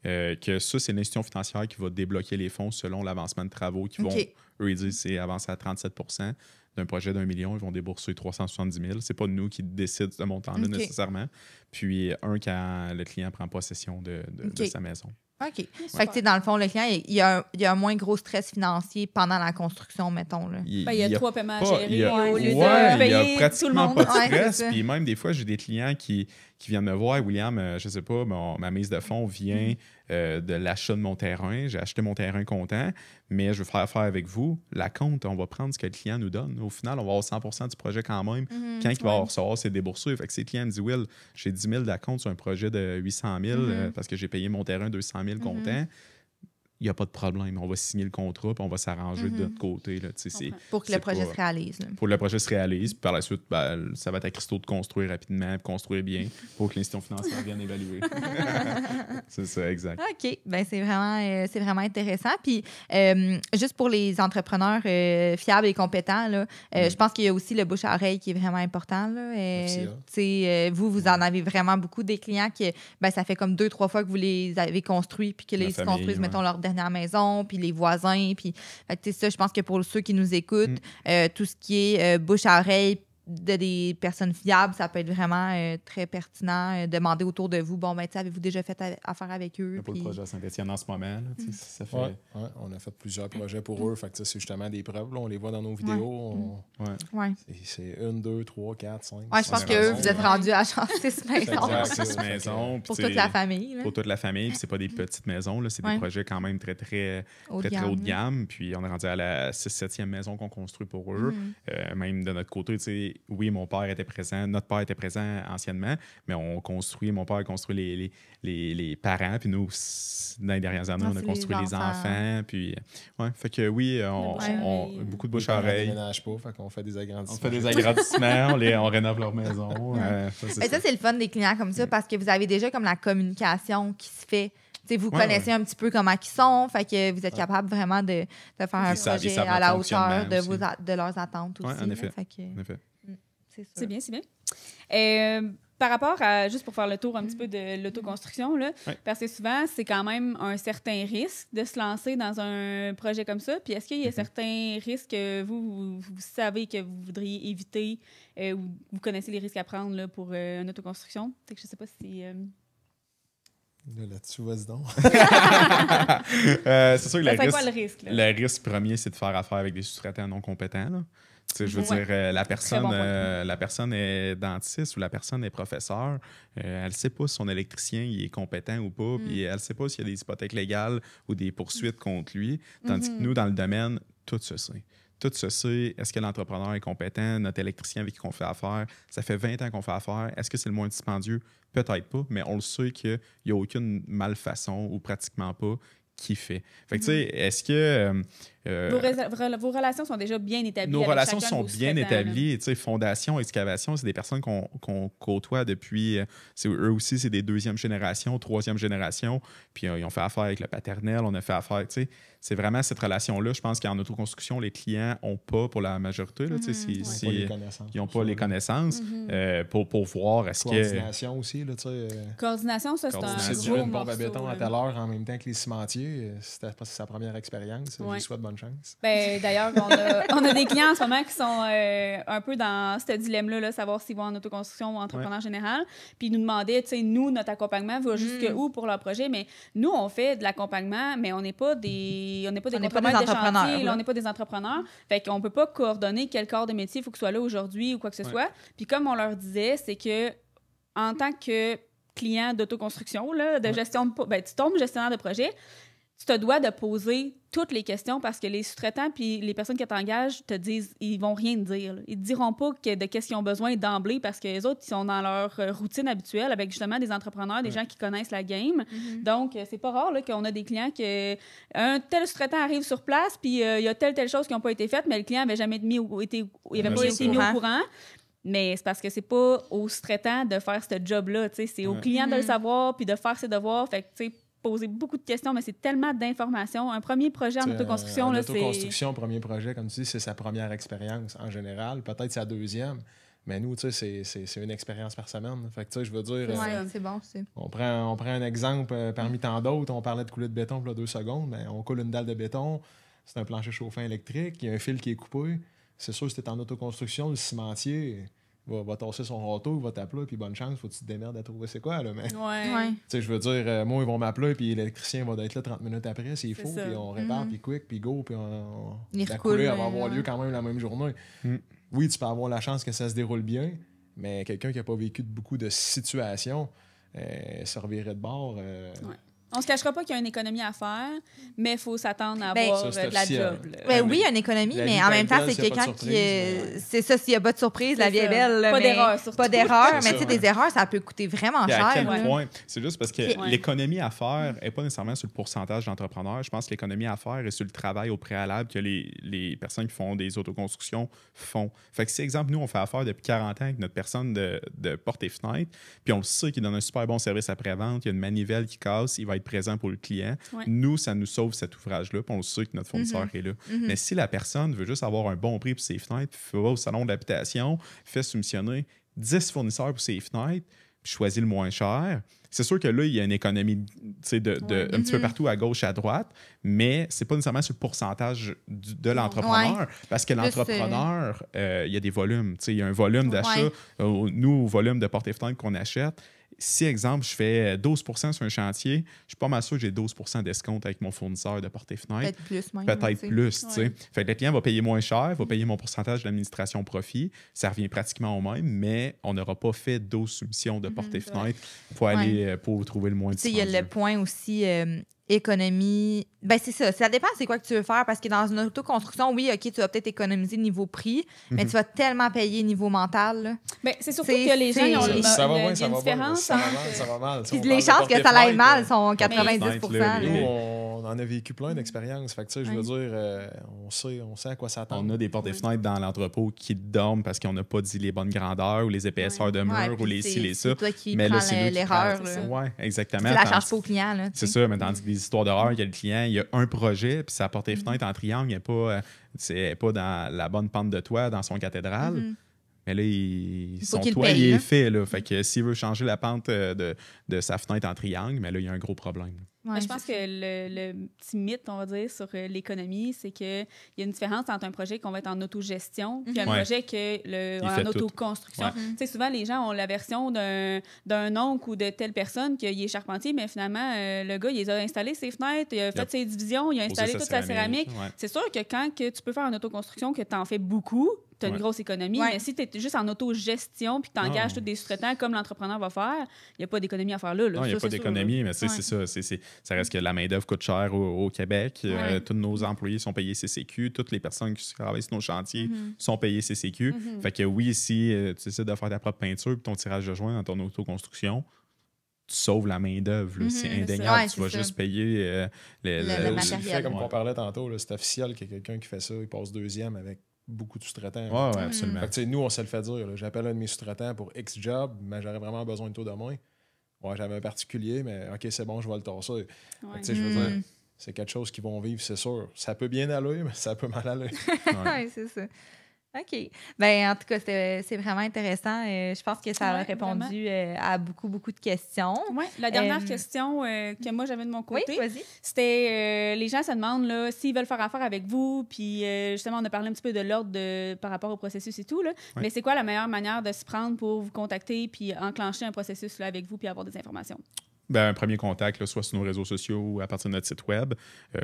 Que ça, c'est l'institution financière qui va débloquer les fonds selon l'avancement de travaux qui vont, eux, ils disent c'est avancé à 37 % d'un projet d'1 million, ils vont débourser 370 000. C'est pas nous qui décident de ce montant-là nécessairement. Puis, quand le client prend possession de sa maison. OK. Fait que, dans le fond, le client, il y a un moins gros stress financier pendant la construction, mettons. Là. Il y a 3 paiements à gérer. Il y a pratiquement pas de stress. Puis même des fois, j'ai des clients qui viennent me voir. William, je sais pas, ma mise de fonds vient de l'achat de mon terrain. J'ai acheté mon terrain comptant, mais je veux faire affaire avec vous. La compte, on va prendre ce que le client nous donne. Au final, on va avoir 100% du projet quand même. Quand il va recevoir ses déboursés. Fait que si le client me dit, Will, j'ai 10 000 d'acompte sur un projet de 800 000 parce que j'ai payé mon terrain 200 000 comptant, il n'y a pas de problème. On va signer le contrat puis on va s'arranger de notre côté. Là. Pour que le projet se réalise. Là. Pour que le projet se réalise. Puis par la suite, ça va être à Christo de construire rapidement et construire bien pour que l'institution financière vienne évaluer. C'est ça, exact. OK. Ben, c'est vraiment intéressant. Puis, juste pour les entrepreneurs fiables et compétents, là, je pense qu'il y a aussi le bouche à oreille qui est vraiment important. Là. Vous en avez vraiment beaucoup des clients qui, ça fait comme 2-3 fois que vous les avez construits puis que se construisent, mettons, leur dernière maison, puis les voisins. Puis, ça, je pense que pour ceux qui nous écoutent, tout ce qui est bouche à oreille, des personnes fiables, ça peut être vraiment très pertinent. Demander autour de vous, avez-vous déjà fait affaire avec eux? Pour le projet à Saint-Étienne en ce moment, là, ça fait... on a fait plusieurs projets pour eux. Fait que c'est justement des preuves. Là, on les voit dans nos vidéos. C'est 1, 2, 3, 4, 5. Je pense que vous êtes rendus à genre 6 maisons. 6 maisons. Pour toute la famille. Pour toute la famille. Puis c'est pas des petites maisons. Là, c'est des projets quand même très haut de gamme. Puis on est rendu à la 6e maison qu'on construit pour eux. Même de notre côté, oui, mon père était présent, notre père était présent anciennement, mais mon père a construit les parents, puis nous, dans les dernières années, on a construit les enfants. Puis, fait que oui, on beaucoup de bouche à oreille. On ne déménage pas, fait qu'on fait des agrandissements. On fait des agrandissements, on rénove leur maison. Ça, c'est le fun des clients comme ça, parce que vous avez déjà comme la communication qui se fait. Vous connaissez un petit peu comment ils sont, fait que vous êtes capable vraiment de faire un projet à la hauteur de leurs attentes aussi. En effet. C'est bien, c'est bien. Par rapport à, juste pour faire le tour un petit peu de l'autoconstruction, là, parce que souvent, c'est quand même un certain risque de se lancer dans un projet comme ça. Puis est-ce qu'il y a certains risques que vous savez que vous voudriez éviter ou vous connaissez les risques à prendre là, pour une autoconstruction? Je ne sais pas si... Là-dessus, vas-y donc. C'est sûr que quoi le risque? Là? Le risque premier, c'est de faire affaire avec des sous-traitants non compétents. Là. Je veux dire, la personne est dentiste ou la personne est professeur. Elle ne sait pas si son électricien il est compétent ou pas. Puis elle ne sait pas s'il y a des hypothèques légales ou des poursuites contre lui. Tandis que nous, dans le domaine, tout se sait. Tout se sait. Est-ce que l'entrepreneur est compétent? Notre électricien avec qui on fait affaire, ça fait 20 ans qu'on fait affaire. Est-ce que c'est le moins dispendieux? Peut-être pas, mais on le sait qu'il n'y a aucune malfaçon ou pratiquement pas qui fait. Fait que, tu sais, est-ce que... vos relations sont déjà bien établies. Nos relations sont bien établies. Tu sais, Fondation, Excavation, c'est des personnes qu'on côtoie depuis... eux aussi, c'est des 2e génération, 3e génération. Puis ils ont fait affaire avec le paternel, on a fait affaire... Tu sais, c'est vraiment cette relation-là. Je pense qu'en autoconstruction, les clients n'ont pas pour la majorité. Là, ils n'ont pas les connaissances pour voir est-ce que... Coordination aussi. Là, coordination, ça, c'est un gros une pompe à morceau, béton à telle heure en même temps que les cimentiers. C'était sa première expérience. Je lui souhaite bonne chance. D'ailleurs, on a des clients en ce moment qui sont un peu dans ce dilemme-là, là, savoir s'ils vont en autoconstruction ou en entrepreneur général. Puis ils nous demandaient, nous, notre accompagnement va jusqu'où pour leur projet. Mais nous, on fait de l'accompagnement, mais on n'est pas des contremaîtres de chantier, on n'est pas des entrepreneurs. Fait qu'on peut pas coordonner quel corps de métier il faut que soit là aujourd'hui ou quoi que ce soit. Puis comme on leur disait, c'est que en tant que client d'autoconstruction, là, de gestion de... tu tombes gestionnaire de projet, tu te dois de poser toutes les questions parce que les sous-traitants puis les personnes qui t'engagent te disent, ils vont rien te dire. Là. Ils te diront pas de qu'est-ce qu'ils ont besoin d'emblée parce que les autres, ils sont dans leur routine habituelle avec justement des entrepreneurs, des gens qui connaissent la game. Donc, c'est pas rare là, qu'on a des clients que un tel sous-traitant arrive sur place puis il y a telle chose qui n'ont pas été faites, mais le client n'avait jamais mis au courant. Mais c'est parce que c'est pas au sous-traitant de faire ce job-là. C'est au client de le savoir puis de faire ses devoirs. Fait que, poser beaucoup de questions, mais c'est tellement d'informations. Un premier projet en autoconstruction, là, c'est... Autoconstruction, premier projet, comme tu dis, c'est sa première expérience en général. Peut-être sa deuxième. Mais nous, tu sais, c'est une expérience par semaine. Fait que, tu sais, je veux dire... c'est bon, c'est... On prend un exemple parmi tant d'autres. On parlait de couler de béton pour 2 secondes. Mais on coule une dalle de béton. C'est un plancher chauffant électrique. Il y a un fil qui est coupé. C'est sûr, si tu es en autoconstruction, le cimentier... va tasser son râteau, va t'appeler, puis bonne chance, faut que tu te démerdes à trouver c'est quoi, là, mais... Tu sais, je veux dire, moi, ils vont m'appeler, puis l'électricien va être là 30 minutes après, s'il faut, puis on répare, puis quick, puis go, puis la coulée, elle va avoir lieu quand même la même journée. Oui, tu peux avoir la chance que ça se déroule bien, mais quelqu'un qui n'a pas vécu beaucoup de situations se revirait de bord... On se cachera pas qu'il y a une économie à faire, mais il faut s'attendre à avoir de la job. Oui, il y a une économie, mais en même temps, c'est quelqu'un qui... C'est ça, s'il n'y a pas de surprise, la vie est belle. Pas d'erreur, surtout. Pas d'erreur, mais tu sais, des erreurs, ça peut coûter vraiment cher. À quel point? C'est juste parce que l'économie à faire n'est pas nécessairement sur le pourcentage d'entrepreneurs. Je pense que l'économie à faire est sur le travail au préalable que les personnes qui font des autoconstructions font. Fait que si, exemple, nous, on fait affaire depuis 40 ans avec notre personne de porte et fenêtre, puis on le sait qu'il donne un super bon service après-vente, il y a une manivelle qui casse, il va être présent pour le client. Nous, ça nous sauve cet ouvrage-là, puis on le sait que notre fournisseur est là. Mais si la personne veut juste avoir un bon prix pour ses fenêtres, puis va au salon de l'habitation, fait soumissionner 10 fournisseurs pour ses fenêtres, puis choisit le moins cher, C'est sûr que là, il y a une économie un petit peu partout, à gauche, à droite, mais c'est pas nécessairement sur le pourcentage de l'entrepreneur, parce que l'entrepreneur, il y a des volumes. Il y a un volume d'achat. Nous, au volume de portes et fenêtres qu'on achète, si, exemple, je fais 12 % sur un chantier, je suis pas mal sûr que j'ai 12 % d'escompte avec mon fournisseur de portes et fenêtres. Peut-être plus, même. Peut-être plus, tu sais. Fait que le client va payer moins cher, va payer mon pourcentage de l'administration profit. Ça revient pratiquement au même, mais on n'aura pas fait 12 soumissions de portes et fenêtres pour trouver le moins de dispendieux. Il y a le point aussi... économie. Ben c'est ça. Ça dépend c'est quoi que tu veux faire parce que dans une autoconstruction, oui, OK, tu vas peut-être économiser niveau prix, mais tu vas tellement payer niveau mental. Là. Ben, c'est surtout que les gens ils ont une différence. Ça va mal. Puis les chances que ça aille mal sont 90%. Nous, on en a vécu plein d'expériences. Fait que je veux dire, on sait à quoi s'attendre. On a des portes et fenêtres dans l'entrepôt qui dorment parce qu'on n'a pas dit les bonnes grandeurs ou les épaisseurs de murs ou les ci, les ça. C'est toi qui prends l'erreur. Oui, exactement. Tu la changes pas au client. C'est ça, mais tandis que les histoires d'horreur, il y a le client, il y a un projet, puis sa porte et fenêtre en triangle, il n'est pas dans la bonne pente de toit, dans son cathédrale. Mais là, son toit, il est fait. Là. Fait que s'il veut changer la pente de sa fenêtre en triangle, mais là, il y a un gros problème. Ouais, je pense que le petit mythe, on va dire, sur l'économie, c'est qu'il y a une différence entre un projet qu'on va être en autogestion puis un projet en autoconstruction. Tu sais, souvent, les gens ont la version d'un oncle ou de telle personne qui est charpentier, mais finalement, le gars, il a installé ses fenêtres, il a fait ses divisions, il a installé toute sa céramique. Ouais. C'est sûr que quand tu peux faire une autoconstruction, que tu en fais beaucoup, tu as une grosse économie, mais si tu es juste en autogestion puis que tu engages tous des sous-traitants comme l'entrepreneur va faire, il n'y a pas d'économie à faire là. Non, il n'y a pas d'économie, mais c'est ça. Ça reste que la main-d'œuvre coûte cher au Québec. Tous nos employés sont payés CCQ. Toutes les personnes qui travaillent sur nos chantiers sont payées CCQ. Fait que oui, si tu décides de faire ta propre peinture et ton tirage de joint dans ton autoconstruction, tu sauves la main-d'œuvre. C'est indéniable. Tu vas juste payer le matériel. Comme on parlait tantôt, c'est officiel qu'il y a quelqu'un qui fait ça. Il passe deuxième avec beaucoup de sous-traitants. Oui, absolument. Fait que, nous, on se le fait dire. J'appelle un de mes sous-traitants pour X job, mais j'aurais vraiment besoin de taux de moins. Ouais, j'avais un particulier, mais OK, c'est bon, je vais le tasser. Je veux dire, c'est quelque chose qu'ils vont vivre, c'est sûr. Ça peut bien aller, mais ça peut mal aller. Oui, c'est ça. OK. Ben en tout cas, c'est vraiment intéressant. Je pense que ça a répondu à beaucoup, beaucoup de questions. Oui. La dernière question que moi, j'avais de mon côté, c'était les gens se demandent là, s'ils veulent faire affaire avec vous, puis justement, on a parlé un petit peu de l'ordre par rapport au processus et tout, là, mais c'est quoi la meilleure manière de se prendre pour vous contacter puis enclencher un processus là, avec vous puis avoir des informations? Un premier contact, là, soit sur nos réseaux sociaux ou à partir de notre site web,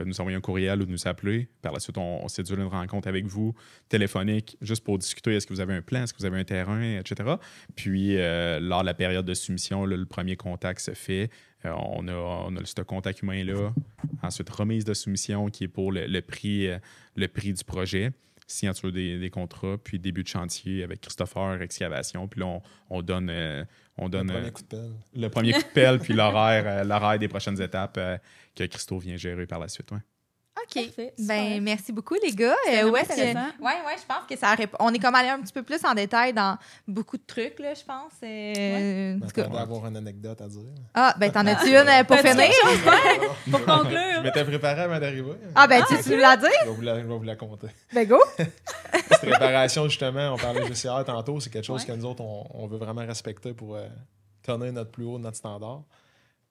nous envoyer un courriel ou nous appeler. Par la suite, on sédule une rencontre avec vous, téléphonique, juste pour discuter est-ce que vous avez un plan, est-ce que vous avez un terrain, etc. Puis, lors de la période de soumission, là, le premier contact se fait. On a ce contact humain-là. Ensuite, remise de soumission qui est pour le prix du projet. Signature des contrats, puis début de chantier avec Christopher Excavation. Puis là, on donne le premier coup de pelle. Le premier coup de pelle, puis l'horaire des prochaines étapes que Christo vient gérer par la suite. Ouais. OK. Merci beaucoup, les gars. Je pense que ça on est comme allé un petit peu plus en détail dans beaucoup de trucs, là, je pense. Tu vas avoir une anecdote à dire. Ah, ben t'en as-tu une pour finir? Pour conclure. Je m'étais préparé avant d'arriver. Ah, ben tu veux la dire? Je vais vous la compter. Ben go! Cette préparation, justement, on parlait de GCR tantôt, c'est quelque chose que nous autres, on veut vraiment respecter pour tenir notre plus haut de notre standard.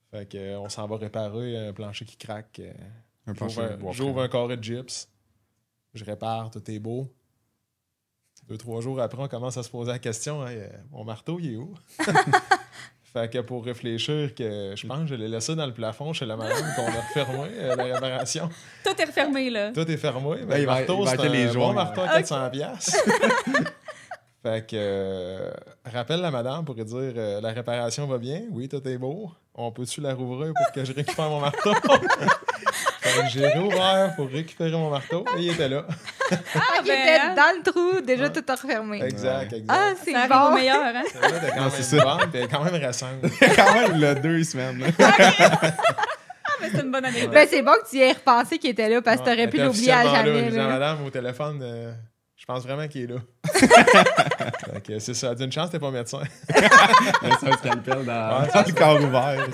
Fait qu'on s'en va réparer un plancher qui craque. J'ouvre un carré de gyps, je répare, tout est beau. 2-3 jours après, on commence à se poser la question, hey, mon marteau, il est où? Fait que pour réfléchir, que je pense que je l'ai laissé dans le plafond chez la madame qu'on a refermé la réparation. Tout est refermé, là. Tout est fermé. Le marteau, c'est un bon marteau à 400$. Fait que rappelle la madame pour lui dire la réparation va bien, oui, tout est beau. On peut-tu la rouvrir pour que je récupère mon marteau? Fait que j'ai rouvert pour récupérer mon marteau et il était là. Il était dans le trou, déjà tout refermé. Exact. Ah, c'est ça bon. arrive au meilleur, hein? C'est ça. Elle est quand même récente. Quand même, là, 2 semaines. Mais c'est une bonne anecdote. Ben, c'est bon que tu y aies repensé qu'il était là parce que t'aurais pu l'oublier à jamais. Là. Madame au téléphone, je pense vraiment qu'il est là. Donc, c'est ça. D'une chance, t'es pas médecin. C'est un scalpel dans le corps ouvert.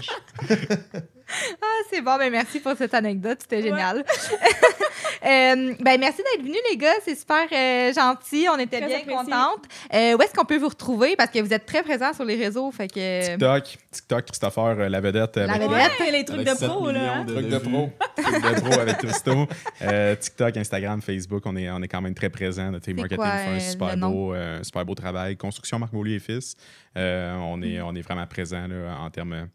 Ah, c'est bon. Ben, merci pour cette anecdote. C'était génial. Merci d'être venus, les gars. C'est super gentil. On était Très bien apprécié. contentes. Où est-ce qu'on peut vous retrouver? Parce que vous êtes très présents sur les réseaux. Fait que... TikTok, Christopher, la vedette. La vedette. Ouais, les trucs de pro, là. Truc de pro. Truc de pro avec Christo. TikTok, Instagram, Facebook, on est quand même très présents. Notre team marketing fait un super beau travail. Construction Marc Beaulieu et Fils. On est vraiment présents là, en termes...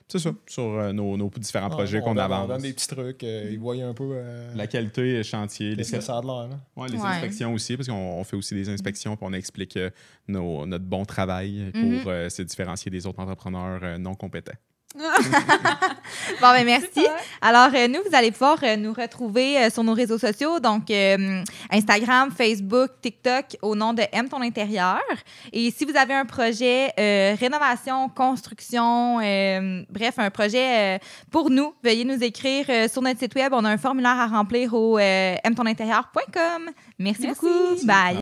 C'est ça, sur nos différents projets qu'on avance. On donne des petits trucs, ils voient un peu... la qualité, chantier. Qu'est-ce que ça a de l'air, là? Ouais, les inspections aussi, parce qu'on fait aussi des inspections, puis on explique notre bon travail pour se différencier des autres entrepreneurs non compétents. Bon, merci. Alors, nous, vous allez pouvoir nous retrouver sur nos réseaux sociaux, donc Instagram, Facebook, TikTok, au nom de Aime ton intérieur. Et si vous avez un projet rénovation, construction, bref, un projet pour nous, veuillez nous écrire sur notre site web. On a un formulaire à remplir au aimetonintérieur.com. Merci beaucoup. Bye.